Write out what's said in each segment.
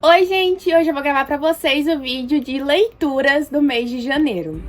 Oi, gente! Hoje eu vou gravar pra vocês o vídeo de leituras do mês de janeiro.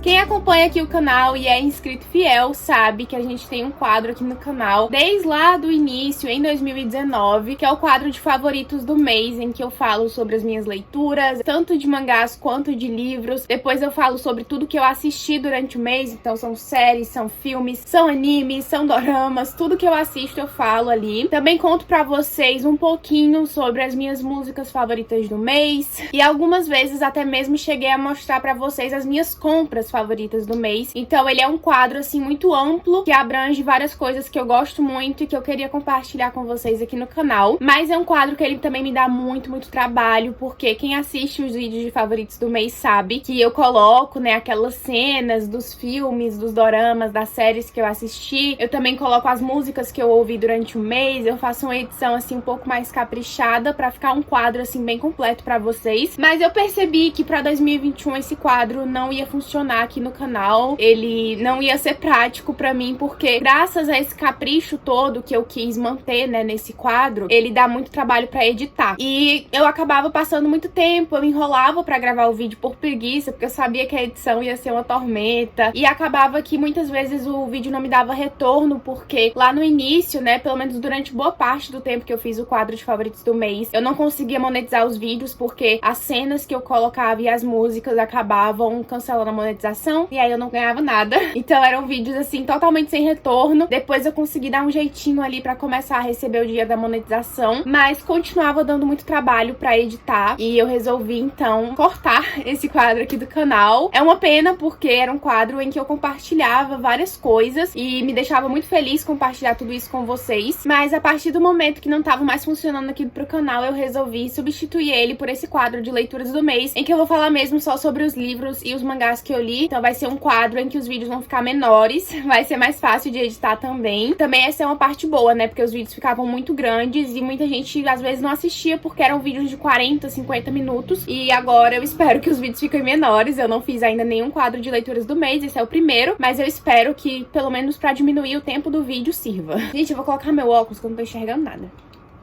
Quem acompanha aqui o canal e é inscrito fiel sabe que a gente tem um quadro aqui no canal desde lá do início, em 2019, que é o quadro de favoritos do mês, em que eu falo sobre as minhas leituras, tanto de mangás quanto de livros. Depois eu falo sobre tudo que eu assisti durante o mês, então são séries, são filmes, são animes, são doramas, tudo que eu assisto eu falo ali. Também conto pra vocês um pouquinho sobre as minhas músicas favoritas do mês e algumas vezes até mesmo cheguei a mostrar pra vocês as minhas compras favoritas do mês. Então ele é um quadro assim muito amplo, que abrange várias coisas que eu gosto muito e que eu queria compartilhar com vocês aqui no canal. Mas é um quadro que ele também me dá muito trabalho, porque quem assiste os vídeos de favoritos do mês sabe que eu coloco, né, aquelas cenas dos filmes, dos doramas, das séries que eu assisti. Eu também coloco as músicas que eu ouvi durante o mês. Eu faço uma edição assim um pouco mais caprichada pra ficar um quadro assim bem completo pra vocês. Mas eu percebi que pra 2021 esse quadro não ia funcionar aqui no canal, ele não ia ser prático pra mim, porque graças a esse capricho todo que eu quis manter, né, nesse quadro, ele dá muito trabalho pra editar. E eu acabava passando muito tempo, eu enrolava pra gravar o vídeo por preguiça, porque eu sabia que a edição ia ser uma tormenta, e acabava que muitas vezes o vídeo não me dava retorno, porque lá no início, né, pelo menos durante boa parte do tempo que eu fiz o quadro de favoritos do mês, eu não conseguia monetizar os vídeos, porque as cenas que eu colocava e as músicas acabavam cancelando a monetização, e aí eu não ganhava nada. Então eram vídeos assim totalmente sem retorno. Depois eu consegui dar um jeitinho ali pra começar a receber o dia da monetização, mas continuava dando muito trabalho pra editar, e eu resolvi então cortar esse quadro aqui do canal. É uma pena, porque era um quadro em que eu compartilhava várias coisas e me deixava muito feliz compartilhar tudo isso com vocês, mas a partir do momento que não tava mais funcionando aqui pro canal, eu resolvi substituir ele por esse quadro de leituras do mês, em que eu vou falar mesmo só sobre os livros e os mangás que eu li. Então vai ser um quadro em que os vídeos vão ficar menores, vai ser mais fácil de editar também. Também essa é uma parte boa, né, porque os vídeos ficavam muito grandes e muita gente às vezes não assistia porque eram vídeos de 40, 50 minutos. E agora eu espero que os vídeos fiquem menores. Eu não fiz ainda nenhum quadro de leituras do mês, esse é o primeiro, mas eu espero que pelo menos pra diminuir o tempo do vídeo sirva. Gente, eu vou colocar meu óculos que eu não tô enxergando nada.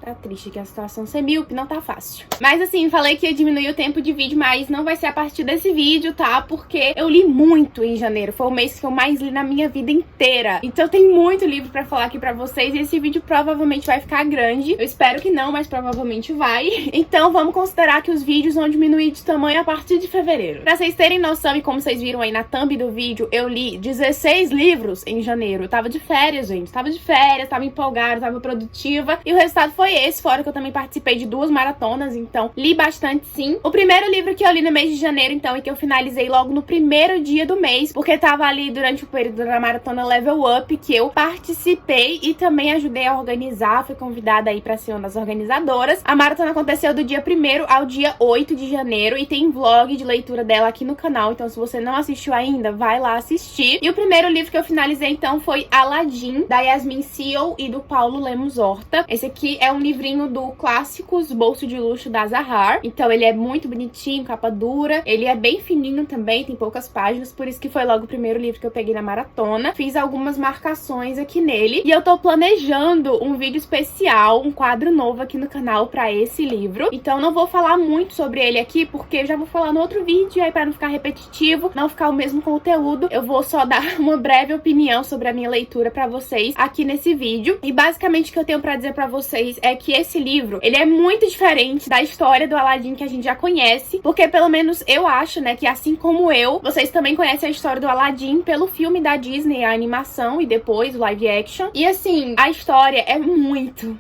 Tá triste que a situação ser míope não tá fácil. Mas assim, falei que ia diminuir o tempo de vídeo, mas não vai ser a partir desse vídeo, tá? Porque eu li muito em janeiro. Foi o mês que eu mais li na minha vida inteira. Então tem muito livro pra falar aqui pra vocês. E esse vídeo provavelmente vai ficar grande. Eu espero que não, mas provavelmente vai. Então vamos considerar que os vídeos vão diminuir de tamanho a partir de fevereiro. Pra vocês terem noção, e como vocês viram aí na thumb do vídeo, eu li 16 livros em janeiro. Eu tava de férias, gente. Tava de férias, tava empolgada, tava produtiva. E o resultado foi esse, fora que eu também participei de 2 maratonas, então li bastante sim. O primeiro livro que eu li no mês de janeiro, então, e que eu finalizei logo no primeiro dia do mês, porque tava ali durante o período da maratona Level Up, que eu participei e também ajudei a organizar, fui convidada aí pra ser uma das organizadoras. A maratona aconteceu do dia 1º ao dia 8 de janeiro e tem vlog de leitura dela aqui no canal, então se você não assistiu ainda, vai lá assistir. E o primeiro livro que eu finalizei, então, foi Aladdin, da Yasmin Seal e do Paulo Lemos Horta. Esse aqui é um livrinho do Clássicos Bolso de Luxo da Zahar. Então ele é muito bonitinho, capa dura. Ele é bem fininho também, tem poucas páginas, por isso que foi logo o primeiro livro que eu peguei na maratona. Fiz algumas marcações aqui nele. E eu tô planejando um vídeo especial, um quadro novo aqui no canal pra esse livro. Então não vou falar muito sobre ele aqui, porque eu já vou falar no outro vídeo, aí pra não ficar repetitivo, não ficar o mesmo conteúdo, eu vou só dar uma breve opinião sobre a minha leitura pra vocês aqui nesse vídeo. E basicamente o que eu tenho pra dizer pra vocês é que esse livro, ele é muito diferente da história do Aladdin que a gente já conhece, porque pelo menos eu acho, né, que assim como eu, vocês também conhecem a história do Aladdin pelo filme da Disney, a animação e depois o live action. E assim, a história é muito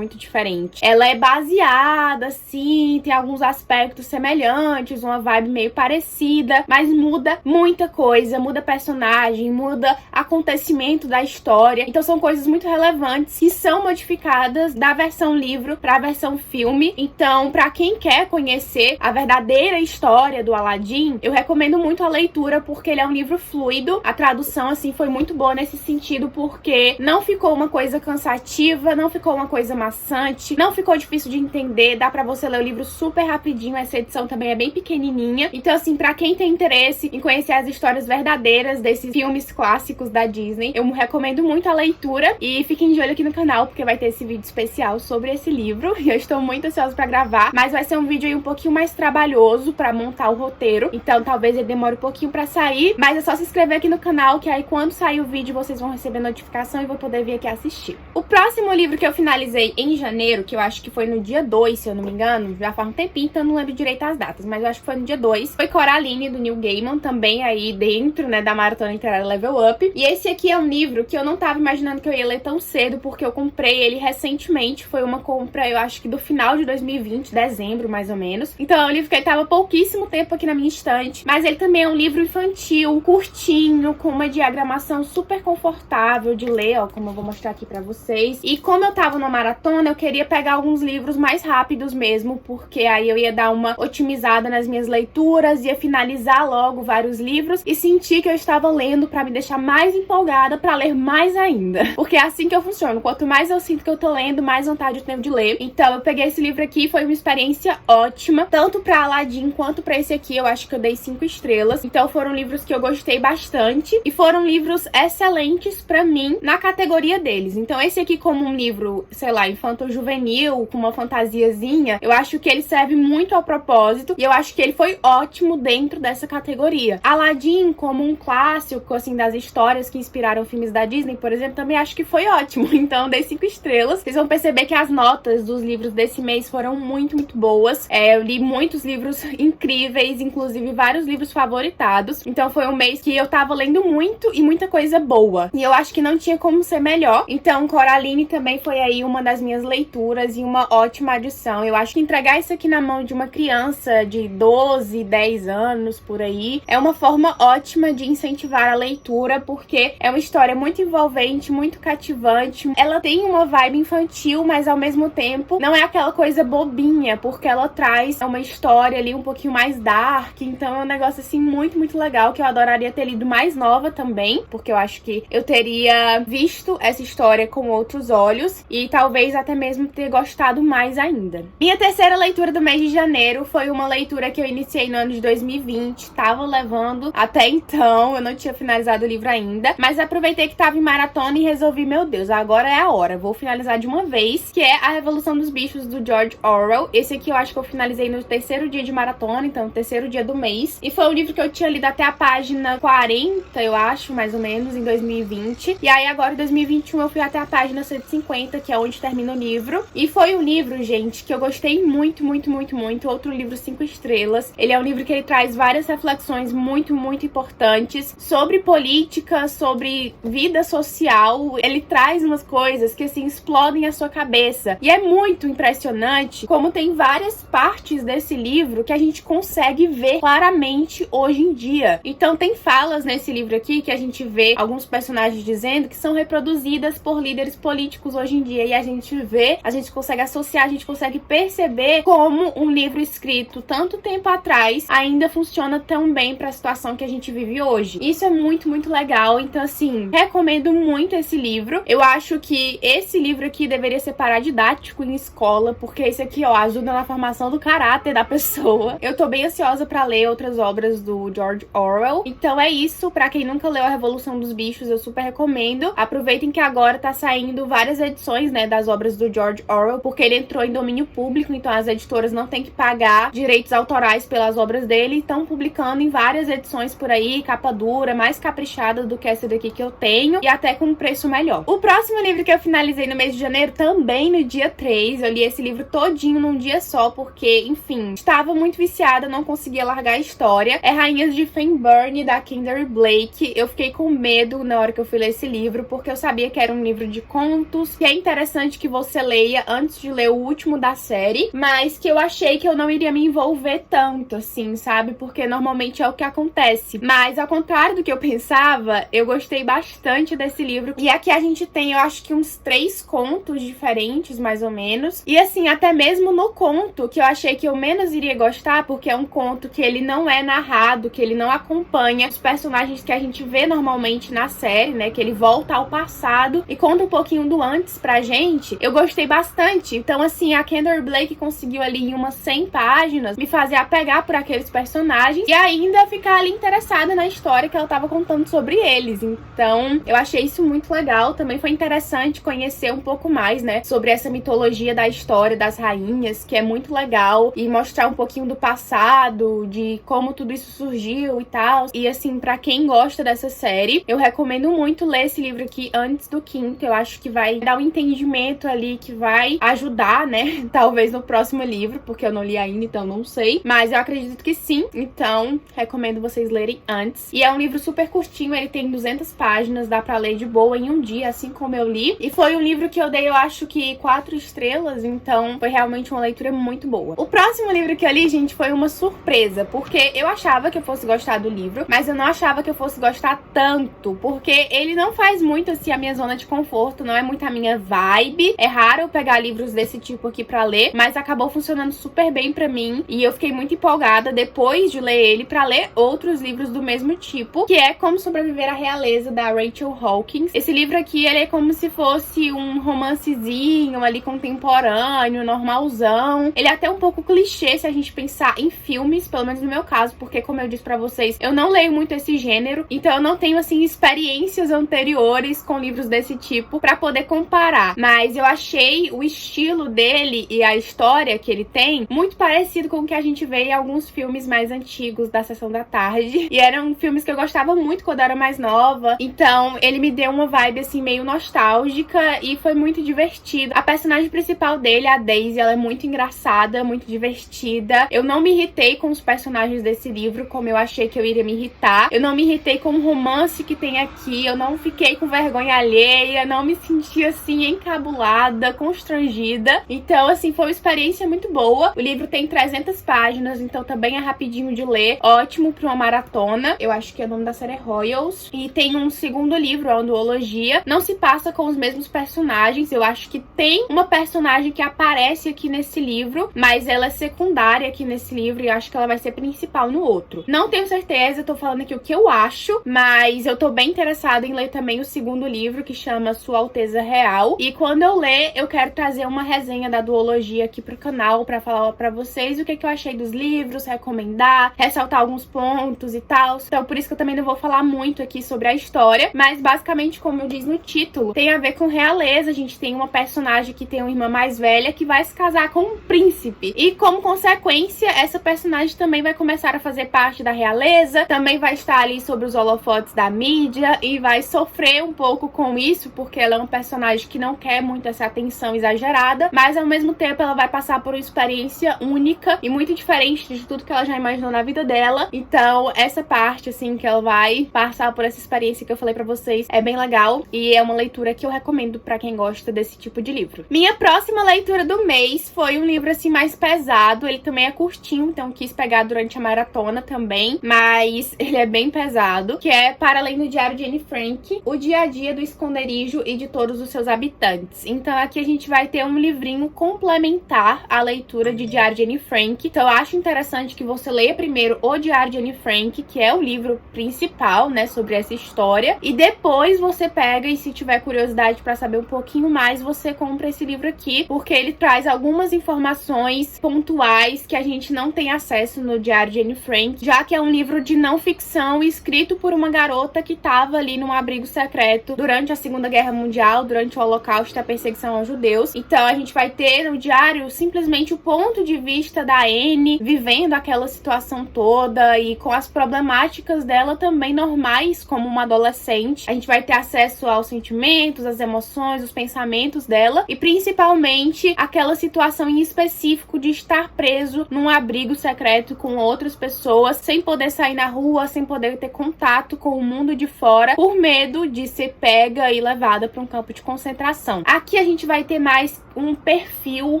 diferente. Ela é baseada, assim, tem alguns aspectos semelhantes, uma vibe meio parecida, mas muda muita coisa, muda personagem, muda acontecimento da história. Então são coisas muito relevantes que são modificadas da versão livro pra versão filme. Então, pra quem quer conhecer a verdadeira história do Aladdin, eu recomendo muito a leitura, porque ele é um livro fluido. A tradução, assim, foi muito boa nesse sentido, porque não ficou uma coisa cansativa, não ficou uma coisa maçante, não ficou difícil de entender, dá pra você ler o livro super rapidinho, essa edição também é bem pequenininha. Então, assim, pra quem tem interesse em conhecer as histórias verdadeiras desses filmes clássicos da Disney, eu recomendo muito a leitura. E fiquem de olho aqui no canal, porque vai ter esse vídeo especial sobre esse livro, e eu estou muito ansiosa pra gravar, mas vai ser um vídeo aí um pouquinho mais trabalhoso pra montar o roteiro, então talvez ele demore um pouquinho pra sair, mas é só se inscrever aqui no canal, que aí quando sair o vídeo vocês vão receber notificação e vou poder vir aqui assistir. O próximo livro que eu finalizei em janeiro, que eu acho que foi no dia 2, se eu não me engano, já faz um tempinho, então eu não lembro direito as datas, mas eu acho que foi no dia 2, foi Coraline, do Neil Gaiman, também aí dentro, né, da maratona literária Level Up. E esse aqui é um livro que eu não tava imaginando que eu ia ler tão cedo, porque eu comprei ele recentemente, foi uma compra, eu acho que do final de 2020, dezembro mais ou menos. Então é um livro que ele tava pouquíssimo tempo aqui na minha estante, mas ele também é um livro infantil, curtinho, com uma diagramação super confortável de ler, ó, como eu vou mostrar aqui pra vocês. E como eu tava na maratona, eu queria pegar alguns livros mais rápidos mesmo, porque aí eu ia dar uma otimizada nas minhas leituras, ia finalizar logo vários livros e sentir que eu estava lendo pra me deixar mais empolgada pra ler mais ainda. Porque é assim que eu funciono, quanto mais eu sinto que eu tô lendo, mais vontade eu tenho de ler. Então eu peguei esse livro aqui, foi uma experiência ótima, tanto pra Aladdin quanto pra esse aqui, eu acho que eu dei 5 estrelas. Então foram livros que eu gostei bastante e foram livros excelentes pra mim na categoria deles. Então esse aqui, como um livro, sei lá, infanto-juvenil, com uma fantasiazinha, eu acho que ele serve muito ao propósito e eu acho que ele foi ótimo dentro dessa categoria. Aladdin, como um clássico, assim, das histórias que inspiraram filmes da Disney, por exemplo, também acho que foi ótimo. Então dei 5 estrelas. Vocês vão perceber que as notas dos livros desse mês foram muito, muito boas. Eu li muitos livros incríveis, inclusive vários livros favoritados. Então foi um mês que eu tava lendo muito e muita coisa boa. E eu acho que não tinha como ser melhor. Então Coraline também foi aí uma das minhas leituras e uma ótima adição. Eu acho que entregar isso aqui na mão de uma criança de 12, 10 anos, por aí, é uma forma ótima de incentivar a leitura, porque é uma história muito envolvente, muito cativante. Ela tem uma vibe infantil, mas ao mesmo tempo não é aquela coisa bobinha, porque ela traz uma história ali um pouquinho mais dark. Então é um negócio assim muito, muito legal, que eu adoraria ter lido mais nova também, porque eu acho que eu teria visto essa história com outros olhos e talvez até mesmo ter gostado mais ainda. Minha terceira leitura do mês de janeiro foi uma leitura que eu iniciei no ano de 2020, tava levando até então, eu não tinha finalizado o livro ainda, mas aproveitei que tava em maratona e resolvi, meu Deus, agora é a hora, vou finalizar de uma vez, que é A Revolução dos Bichos, do George Orwell. Esse aqui eu acho que eu finalizei no terceiro dia de maratona, então no terceiro dia do mês, e foi um livro que eu tinha lido até a página 40, eu acho, mais ou menos, em 2020, e aí agora em 2021 eu fui até a página 150, que é onde termina o livro, e foi um livro, gente, que eu gostei muito, muito, muito, muito. Outro livro 5 estrelas. Ele é um livro que ele traz várias reflexões muito, muito importantes sobre política, sobre vida social. Ele traz umas coisas que, assim, explodem a sua cabeça. E é muito impressionante como tem várias partes desse livro que a gente consegue ver claramente hoje em dia. Então tem falas nesse livro aqui que a gente vê alguns personagens dizendo que são reproduzidas por líderes políticos hoje em dia. E a gente vê, a gente consegue associar, a gente consegue perceber como um livro escrito tanto tempo atrás ainda funciona tão bem para a situação que a gente vive hoje. Isso é muito, muito legal. Então, assim, recomendo muito esse livro. Eu acho que esse livro aqui deveria ser paradidático em escola, porque esse aqui, ó, ajuda na formação do caráter da pessoa. Eu tô bem ansiosa pra ler outras obras do George Orwell. Então é isso. Pra quem nunca leu A Revolução dos Bichos, eu super recomendo. Aproveitem que agora tá saindo várias edições, né, das obras do George Orwell, porque ele entrou em domínio público, então as editoras não têm que pagar direitos autorais pelas obras dele, estão publicando em várias edições por aí, capa dura, mais caprichada do que essa daqui que eu tenho, e até com um preço melhor. O próximo livro que eu finalizei no mês de janeiro, também no dia 3, eu li esse livro todinho num dia só, porque, enfim, estava muito viciada, não conseguia largar a história. É Rainhas de Fennbirn, da Kendare Blake. Eu fiquei com medo na hora que eu fui ler esse livro, porque eu sabia que era um livro de contos, que é interessante que você leia antes de ler o último da série, mas que eu achei que eu não iria me envolver tanto, assim, sabe? Porque normalmente é o que acontece. Mas, ao contrário do que eu pensava, eu gostei bastante desse livro. E aqui a gente tem, eu acho que uns 3 contos diferentes diferentes, mais ou menos. E assim, até mesmo no conto, que eu achei que eu menos iria gostar, porque é um conto que ele não é narrado, que ele não acompanha os personagens que a gente vê normalmente na série, né? Que ele volta ao passado e conta um pouquinho do antes pra gente. Eu gostei bastante. Então, assim, a Kendall Blake conseguiu ali em umas 100 páginas me fazer apegar por aqueles personagens e ainda ficar ali interessada na história que ela tava contando sobre eles. Então, eu achei isso muito legal. Também foi interessante conhecer um pouco mais, né, sobre essa mitologia da história das rainhas, que é muito legal, e mostrar um pouquinho do passado, de como tudo isso surgiu e tal. E assim, pra quem gosta dessa série, eu recomendo muito ler esse livro aqui antes do quinto. Eu acho que vai dar um entendimento ali, que vai ajudar, né, talvez no próximo livro, porque eu não li ainda, então não sei, mas eu acredito que sim. Então, recomendo vocês lerem antes. E é um livro super curtinho, ele tem 200 páginas, dá pra ler de boa em um dia, assim como eu li. E foi um livro que eu dei, eu acho que 4 estrelas, então foi realmente uma leitura muito boa. O próximo livro que eu li, gente, foi uma surpresa, porque eu achava que eu fosse gostar do livro, mas eu não achava que eu fosse gostar tanto, porque ele não faz muito, assim, a minha zona de conforto, não é muito a minha vibe. É raro eu pegar livros desse tipo aqui pra ler, mas acabou funcionando super bem pra mim, e eu fiquei muito empolgada depois de ler ele pra ler outros livros do mesmo tipo, que é Como Sobreviver à Realeza, da Rachel Hawkins. Esse livro aqui, ele é como se fosse um romancezinho ali contemporâneo, normalzão. Ele é até um pouco clichê se a gente pensar em filmes, pelo menos no meu caso, porque como eu disse pra vocês, eu não leio muito esse gênero, então eu não tenho, assim, experiências anteriores com livros desse tipo pra poder comparar. Mas eu achei o estilo dele e a história que ele tem muito parecido com o que a gente vê em alguns filmes mais antigos da Sessão da Tarde. E eram filmes que eu gostava muito quando eu era mais nova. Então, ele me deu uma vibe, assim, meio nostálgica e foi muito divertido. A personagem principal dele, a Daisy, ela é muito engraçada, muito divertida. Eu não me irritei com os personagens desse livro como eu achei que eu iria me irritar. Eu não me irritei com o romance que tem aqui. Eu não fiquei com vergonha alheia. Não me senti, assim, encabulada, constrangida. Então, assim, foi uma experiência muito boa. O livro tem 300 páginas, então também é rapidinho de ler. Ótimo pra uma maratona. Eu acho que o nome da série é Royals. E tem um segundo livro, a Duologia. Não se passa com os mesmos personagens. Eu acho que tem uma personagem que aparece aqui nesse livro, mas ela é secundária aqui nesse livro e acho que ela vai ser principal no outro. Não tenho certeza, tô falando aqui o que eu acho, mas eu tô bem interessada em ler também o segundo livro, que chama Sua Alteza Real. E quando eu ler, eu quero trazer uma resenha da duologia aqui pro canal pra falar pra vocês o que eu achei dos livros, recomendar, ressaltar alguns pontos e tal. Então por isso que eu também não vou falar muito aqui sobre a história, mas basicamente, como eu disse no título, tem a ver com realeza. A gente tem uma personagem que tem uma irmã mais velha que vai se casar com um príncipe. E como consequência, essa personagem também vai começar a fazer parte da realeza, também vai estar ali sobre os holofotes da mídia e vai sofrer um pouco com isso, porque ela é um personagem que não quer muito essa atenção exagerada, mas ao mesmo tempo ela vai passar por uma experiência única e muito diferente de tudo que ela já imaginou na vida dela. Então essa parte, assim, que ela vai passar por essa experiência que eu falei pra vocês é bem legal e é uma leitura que eu recomendo pra quem gosta desse tipo de livro. Minha próxima leitura do mês foi um livro, assim, mais pesado. Ele também é curtinho, então quis pegar durante a maratona também, mas ele é bem pesado, que é Para Além do Diário de Anne Frank, o dia a dia do esconderijo e de todos os seus habitantes. Então aqui a gente vai ter um livrinho complementar à leitura de Diário de Anne Frank. Então eu acho interessante que você leia primeiro o Diário de Anne Frank, que é o livro principal, né, sobre essa história, e depois você pega e, se tiver curiosidade pra saber um pouquinho mais, você compra esse livro aqui, porque ele traz algumas informações pontuais que a gente não tem acesso no Diário de Anne Frank, já que é um livro de não ficção escrito por uma garota que estava ali num abrigo secreto durante a Segunda Guerra Mundial, durante o Holocausto e a perseguição aos judeus. Então a gente vai ter no diário simplesmente o ponto de vista da Anne vivendo aquela situação toda e com as problemáticas dela também normais como uma adolescente. A gente vai ter acesso aos sentimentos, às emoções, os pensamentos dela e principalmente aquela situação em específico de estar preso num abrigo secreto com outras pessoas, sem poder sair na rua, sem poder ter contato com o mundo de fora, por medo de ser pega e levada para um campo de concentração. Aqui a gente vai ter mais um perfil,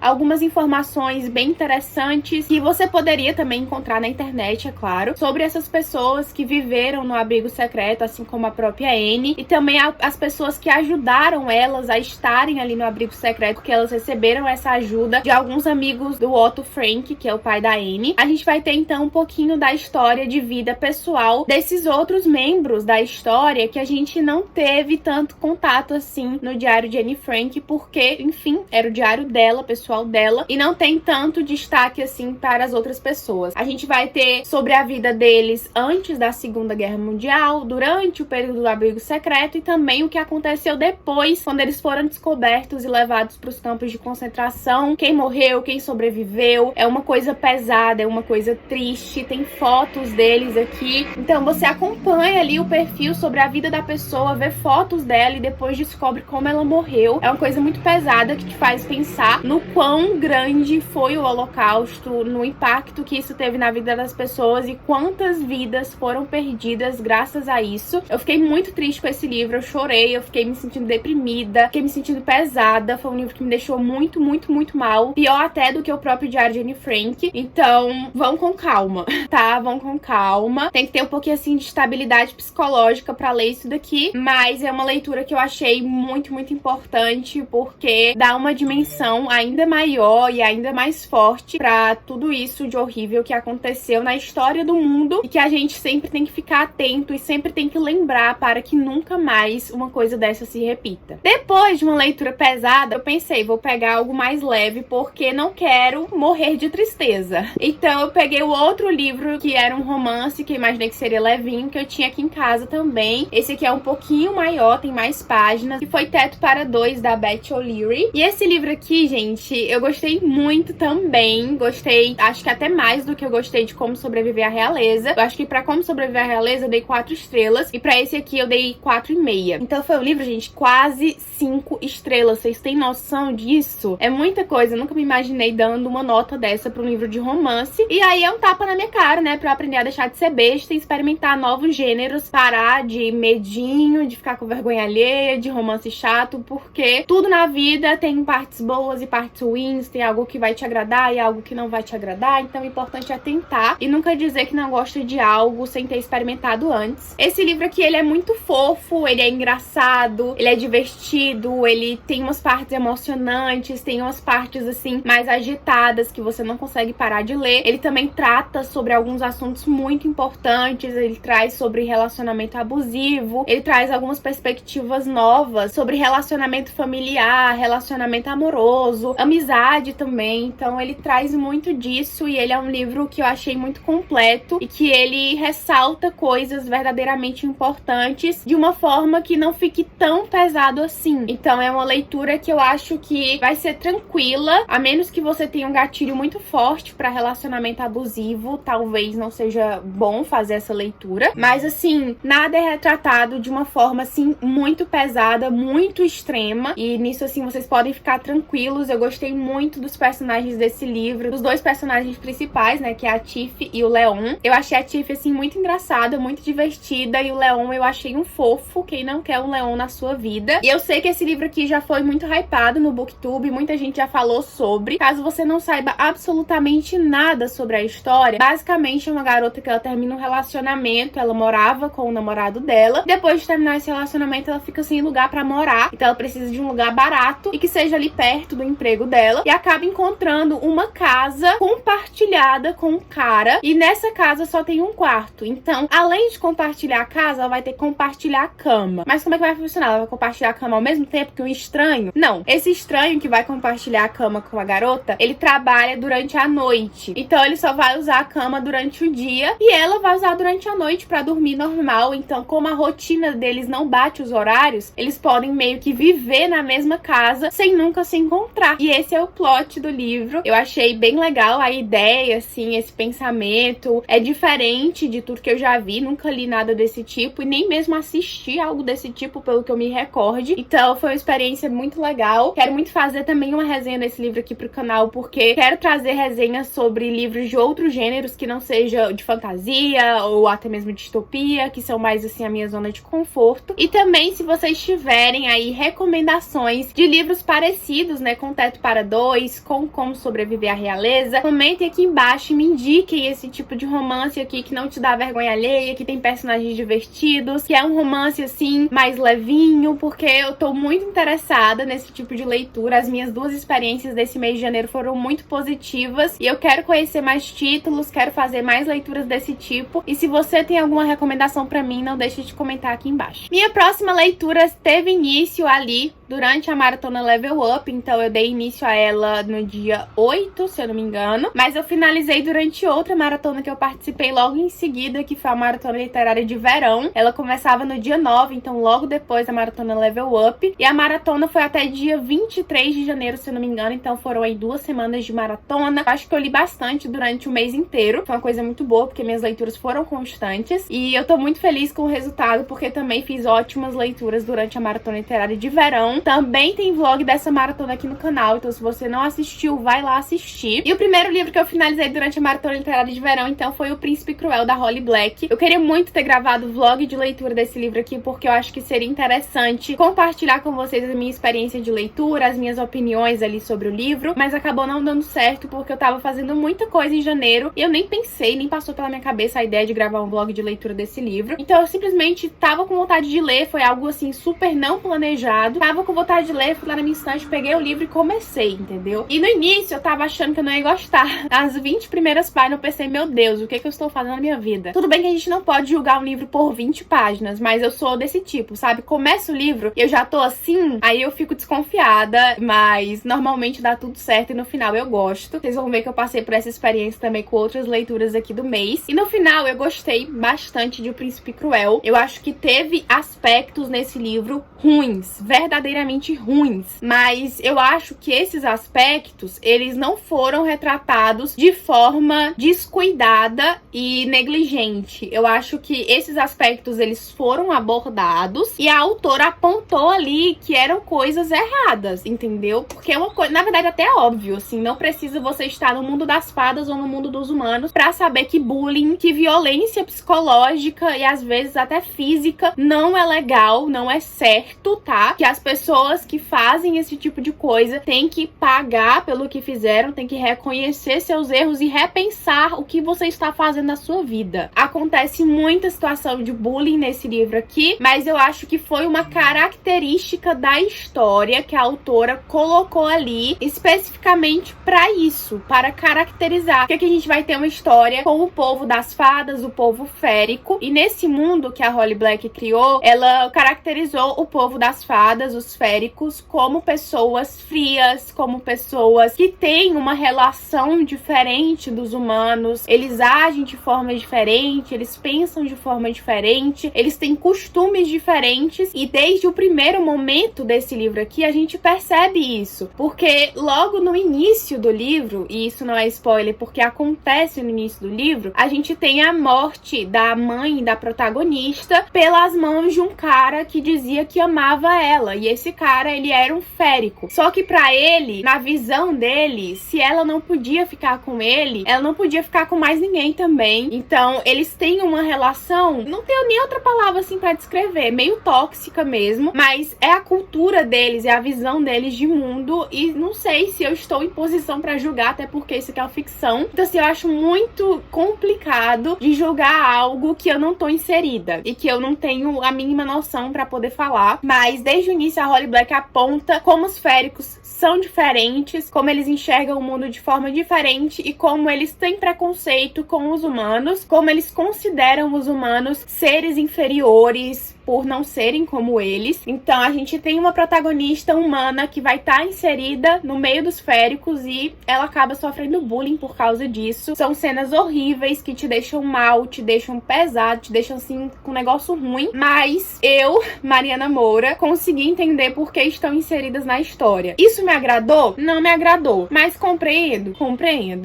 algumas informações bem interessantes que você poderia também encontrar na internet, é claro, sobre essas pessoas que viveram no abrigo secreto, assim como a própria Anne, e também as pessoas que ajudaram elas a estarem ali ali no abrigo secreto, porque elas receberam essa ajuda de alguns amigos do Otto Frank, que é o pai da Anne. A gente vai ter então um pouquinho da história de vida pessoal desses outros membros da história que a gente não teve tanto contato assim no diário de Anne Frank, porque, enfim, era o diário dela, pessoal dela, e não tem tanto destaque assim para as outras pessoas. A gente vai ter sobre a vida deles antes da Segunda Guerra Mundial, durante o período do abrigo secreto e também o que aconteceu depois, quando eles foram descobertos e levados para os campos de concentração, quem morreu, quem sobreviveu. É uma coisa pesada, é uma coisa triste, tem fotos deles aqui. Então você acompanha ali o perfil sobre a vida da pessoa, vê fotos dela e depois descobre como ela morreu. É uma coisa muito pesada que te faz pensar no quão grande foi o Holocausto, no impacto que isso teve na vida das pessoas e quantas vidas foram perdidas graças a isso. Eu fiquei muito triste com esse livro, eu chorei, eu fiquei me sentindo deprimida, fiquei me sentindo pesada. Foi um livro que me deixou muito, muito, muito mal. Pior até do que o próprio diário de Anne Frank. Então, vão com calma, tá? Vão com calma. Tem que ter um pouquinho assim de estabilidade psicológica pra ler isso daqui, mas é uma leitura que eu achei muito, muito importante, porque dá uma dimensão ainda maior e ainda mais forte pra tudo isso de horrível que aconteceu na história do mundo e que a gente sempre tem que ficar atento e sempre tem que lembrar para que nunca mais uma coisa dessa se repita. Depois de uma leitura pesada, eu pensei, vou pegar algo mais leve porque não quero morrer de tristeza. Então eu peguei o outro livro que era um romance, que eu imaginei que seria levinho, que eu tinha aqui em casa também. Esse aqui é um pouquinho maior, tem mais páginas, que foi Teto para Dois, da Beth O'Leary. E esse livro aqui, gente, eu gostei muito também. Gostei, acho que até mais do que eu gostei de Como Sobreviver à Realeza. Eu acho que pra Como Sobreviver à Realeza eu dei 4 estrelas e pra esse aqui eu dei 4,5. Então foi um livro, gente, quase 5 estrelas. Vocês têm noção disso? É muita coisa. Eu nunca me imaginei dando uma nota dessa pra um livro de romance. E aí é um tapa na minha cara, né? Pra eu aprender a deixar de ser besta e experimentar novos gêneros. Parar de medinho, de ficar com vergonha alheia, de romance chato, porque tudo na vida tem partes boas e partes ruins. Tem algo que vai te agradar e algo que não vai te agradar. Então o importante é tentar e nunca dizer que não gosta de algo sem ter experimentado antes. Esse livro aqui, ele é muito fofo, ele é engraçado, ele é divertido, ele tem umas partes emocionantes, tem umas partes assim mais agitadas que você não consegue parar de ler. Ele também trata sobre alguns assuntos muito importantes, ele traz sobre relacionamento abusivo, ele traz algumas perspectivas novas sobre relacionamento familiar, relacionamento amoroso, amizade também. Então ele traz muito disso e ele é um livro que eu achei muito completo e que ele ressalta coisas verdadeiramente importantes de uma forma que não fique tão pesado assim. Então é uma leitura que eu acho que vai ser tranquila, a menos que você tenha um gatilho muito forte para relacionamento abusivo, talvez não seja bom fazer essa leitura, mas assim, nada é retratado de uma forma assim muito pesada, muito extrema, e nisso assim vocês podem ficar tranquilos. Eu gostei muito dos personagens desse livro, dos dois personagens principais, né, que é a Tiff e o Leon. Eu achei a Tiff assim muito engraçada, muito divertida, e o Leon eu achei um fofo. Quem não quer um Leon na sua vida? E eu sei que esse livro aqui já foi muito hypado no BookTube, muita gente já falou sobre. Caso você não saiba absolutamente nada sobre a história, basicamente é uma garota que ela termina um relacionamento, ela morava com o namorado dela, depois de terminar esse relacionamento ela fica sem lugar pra morar, então ela precisa de um lugar barato e que seja ali perto do emprego dela, e acaba encontrando uma casa compartilhada com um cara, e nessa casa só tem um quarto. Então, além de compartilhar a casa, ela vai ter que compartilhar a cama. Mas como é que vai funcionar? Ela vai compartilhar a cama ao mesmo tempo que um estranho? Não. Esse estranho que vai compartilhar a cama com a garota, ele trabalha durante a noite. Então, ele só vai usar a cama durante o dia e ela vai usar durante a noite pra dormir normal. Então, como a rotina deles não bate os horários, eles podem meio que viver na mesma casa sem nunca se encontrar. E esse é o plot do livro. Eu achei bem legal a ideia, assim, esse pensamento. É diferente de tudo que eu já vi, nunca li nada desse tipo e nem mesmo assisti algo desse tipo, pelo que eu me recorde. Então foi uma experiência muito legal. Quero muito fazer também uma resenha desse livro aqui pro canal, porque quero trazer resenhas sobre livros de outros gêneros que não seja de fantasia ou até mesmo distopia, que são mais assim a minha zona de conforto. E também, se vocês tiverem aí recomendações de livros parecidos, né, com Teto para Dois, com Como Sobreviver à Realeza, comentem aqui embaixo e me indiquem esse tipo de romance aqui que não te dá vergonha alheia, que tem personagens divertidos, que é um romance assim mais levinho, porque eu tô muito interessada viciada nesse tipo de leitura. As minhas 2 experiências desse mês de janeiro foram muito positivas e eu quero conhecer mais títulos, quero fazer mais leituras desse tipo. E se você tem alguma recomendação pra mim, não deixe de comentar aqui embaixo. Minha próxima leitura teve início ali durante a maratona Level Up, então eu dei início a ela no dia 8, se eu não me engano, mas eu finalizei durante outra maratona que eu participei logo em seguida, que foi a maratona literária de verão. Ela começava no dia 9, então logo depois da maratona Level Up, e a maratona foi até dia 23 de janeiro, se eu não me engano, então foram aí 2 semanas de maratona. Acho que eu li bastante durante o mês inteiro, foi uma coisa muito boa, porque minhas leituras foram constantes, e eu tô muito feliz com o resultado, porque também fiz ótimas leituras durante a maratona literária de verão. Também tem vlog dessa maratona aqui no canal, então se você não assistiu, vai lá assistir. E o primeiro livro que eu finalizei durante a maratona literária de verão, então, foi O Príncipe Cruel, da Holly Black. Eu queria muito ter gravado o vlog de leitura desse livro aqui, porque eu acho que seria interessante compartilhar com vocês a minha experiência de leitura, as minhas opiniões ali sobre o livro, mas acabou não dando certo, porque eu tava fazendo muita coisa em janeiro, e eu nem pensei, nem passou pela minha cabeça a ideia de gravar um vlog de leitura desse livro. Então eu simplesmente tava com vontade de ler, foi algo assim super não planejado, tava com vontade de ler, fui lá na minha estante, peguei o livro e comecei, entendeu? E no início eu tava achando que eu não ia gostar. As 20 primeiras páginas eu pensei, meu Deus, o que eu estou fazendo na minha vida? Tudo bem que a gente não pode julgar um livro por 20 páginas, mas eu sou desse tipo, sabe? Começo o livro e eu já tô assim, aí eu fico desconfiada, mas normalmente dá tudo certo e no final eu gosto. Vocês vão ver que eu passei por essa experiência também com outras leituras aqui do mês. E no final eu gostei bastante de O Príncipe Cruel. Eu acho que teve aspectos nesse livro ruins, verdadeiramente ruins, mas eu acho que esses aspectos, eles não foram retratados de forma descuidada e negligente. Eu acho que esses aspectos, eles foram abordados e a autora apontou ali que eram coisas erradas, entendeu? Porque é uma coisa, na verdade até é óbvio, assim, não precisa você estar no mundo das fadas ou no mundo dos humanos pra saber que bullying, que violência psicológica e às vezes até física não é legal, não é certo, tá? Que as pessoas que fazem esse tipo de coisa têm que pagar pelo que fizeram, têm que reconhecer seus erros e repensar o que você está fazendo na sua vida. Acontece muita situação de bullying nesse livro aqui, mas eu acho que foi uma característica da história que a autora colocou ali especificamente para isso, para caracterizar. Porque aqui a gente vai ter uma história com o povo das fadas, o povo férico, e nesse mundo que a Holly Black criou, ela caracterizou o povo das fadas, os féricos, como pessoas frias, como pessoas que têm uma relação diferente dos humanos, eles agem de forma diferente, eles pensam de forma diferente, eles têm costumes diferentes, e desde o primeiro momento desse livro aqui a gente percebe isso, porque logo no início do livro, e isso não é spoiler porque acontece no início do livro, a gente tem a morte da mãe da protagonista pelas mãos de um cara que dizia que amava ela, e esse cara, ele era um férico. Só que pra ele, na visão dele, se ela não podia ficar com ele, ela não podia ficar com mais ninguém também. Então, eles têm uma relação, não tenho nem outra palavra assim pra descrever, meio tóxica mesmo, mas é a cultura deles, é a visão deles de mundo, e não sei se eu estou em posição pra julgar, até porque isso aqui é uma ficção. Então, assim, eu acho muito complicado de julgar algo que eu não tô inserida e que eu não tenho a mínima noção pra poder falar, mas desde o início a Holly Black aponta como os féricos são diferentes, como eles enxergam o mundo de forma diferente e como eles têm preconceito com os humanos, como eles consideram os humanos seres inferiores por não serem como eles. Então a gente tem uma protagonista humana que vai estar inserida no meio dos féricos e ela acaba sofrendo bullying por causa disso. São cenas horríveis que te deixam mal, te deixam pesado, te deixam assim com um negócio ruim, mas eu, Mariana Moura, consegui entender por que estão inseridas na história. Isso me agradou? Não me agradou, mas compreendo.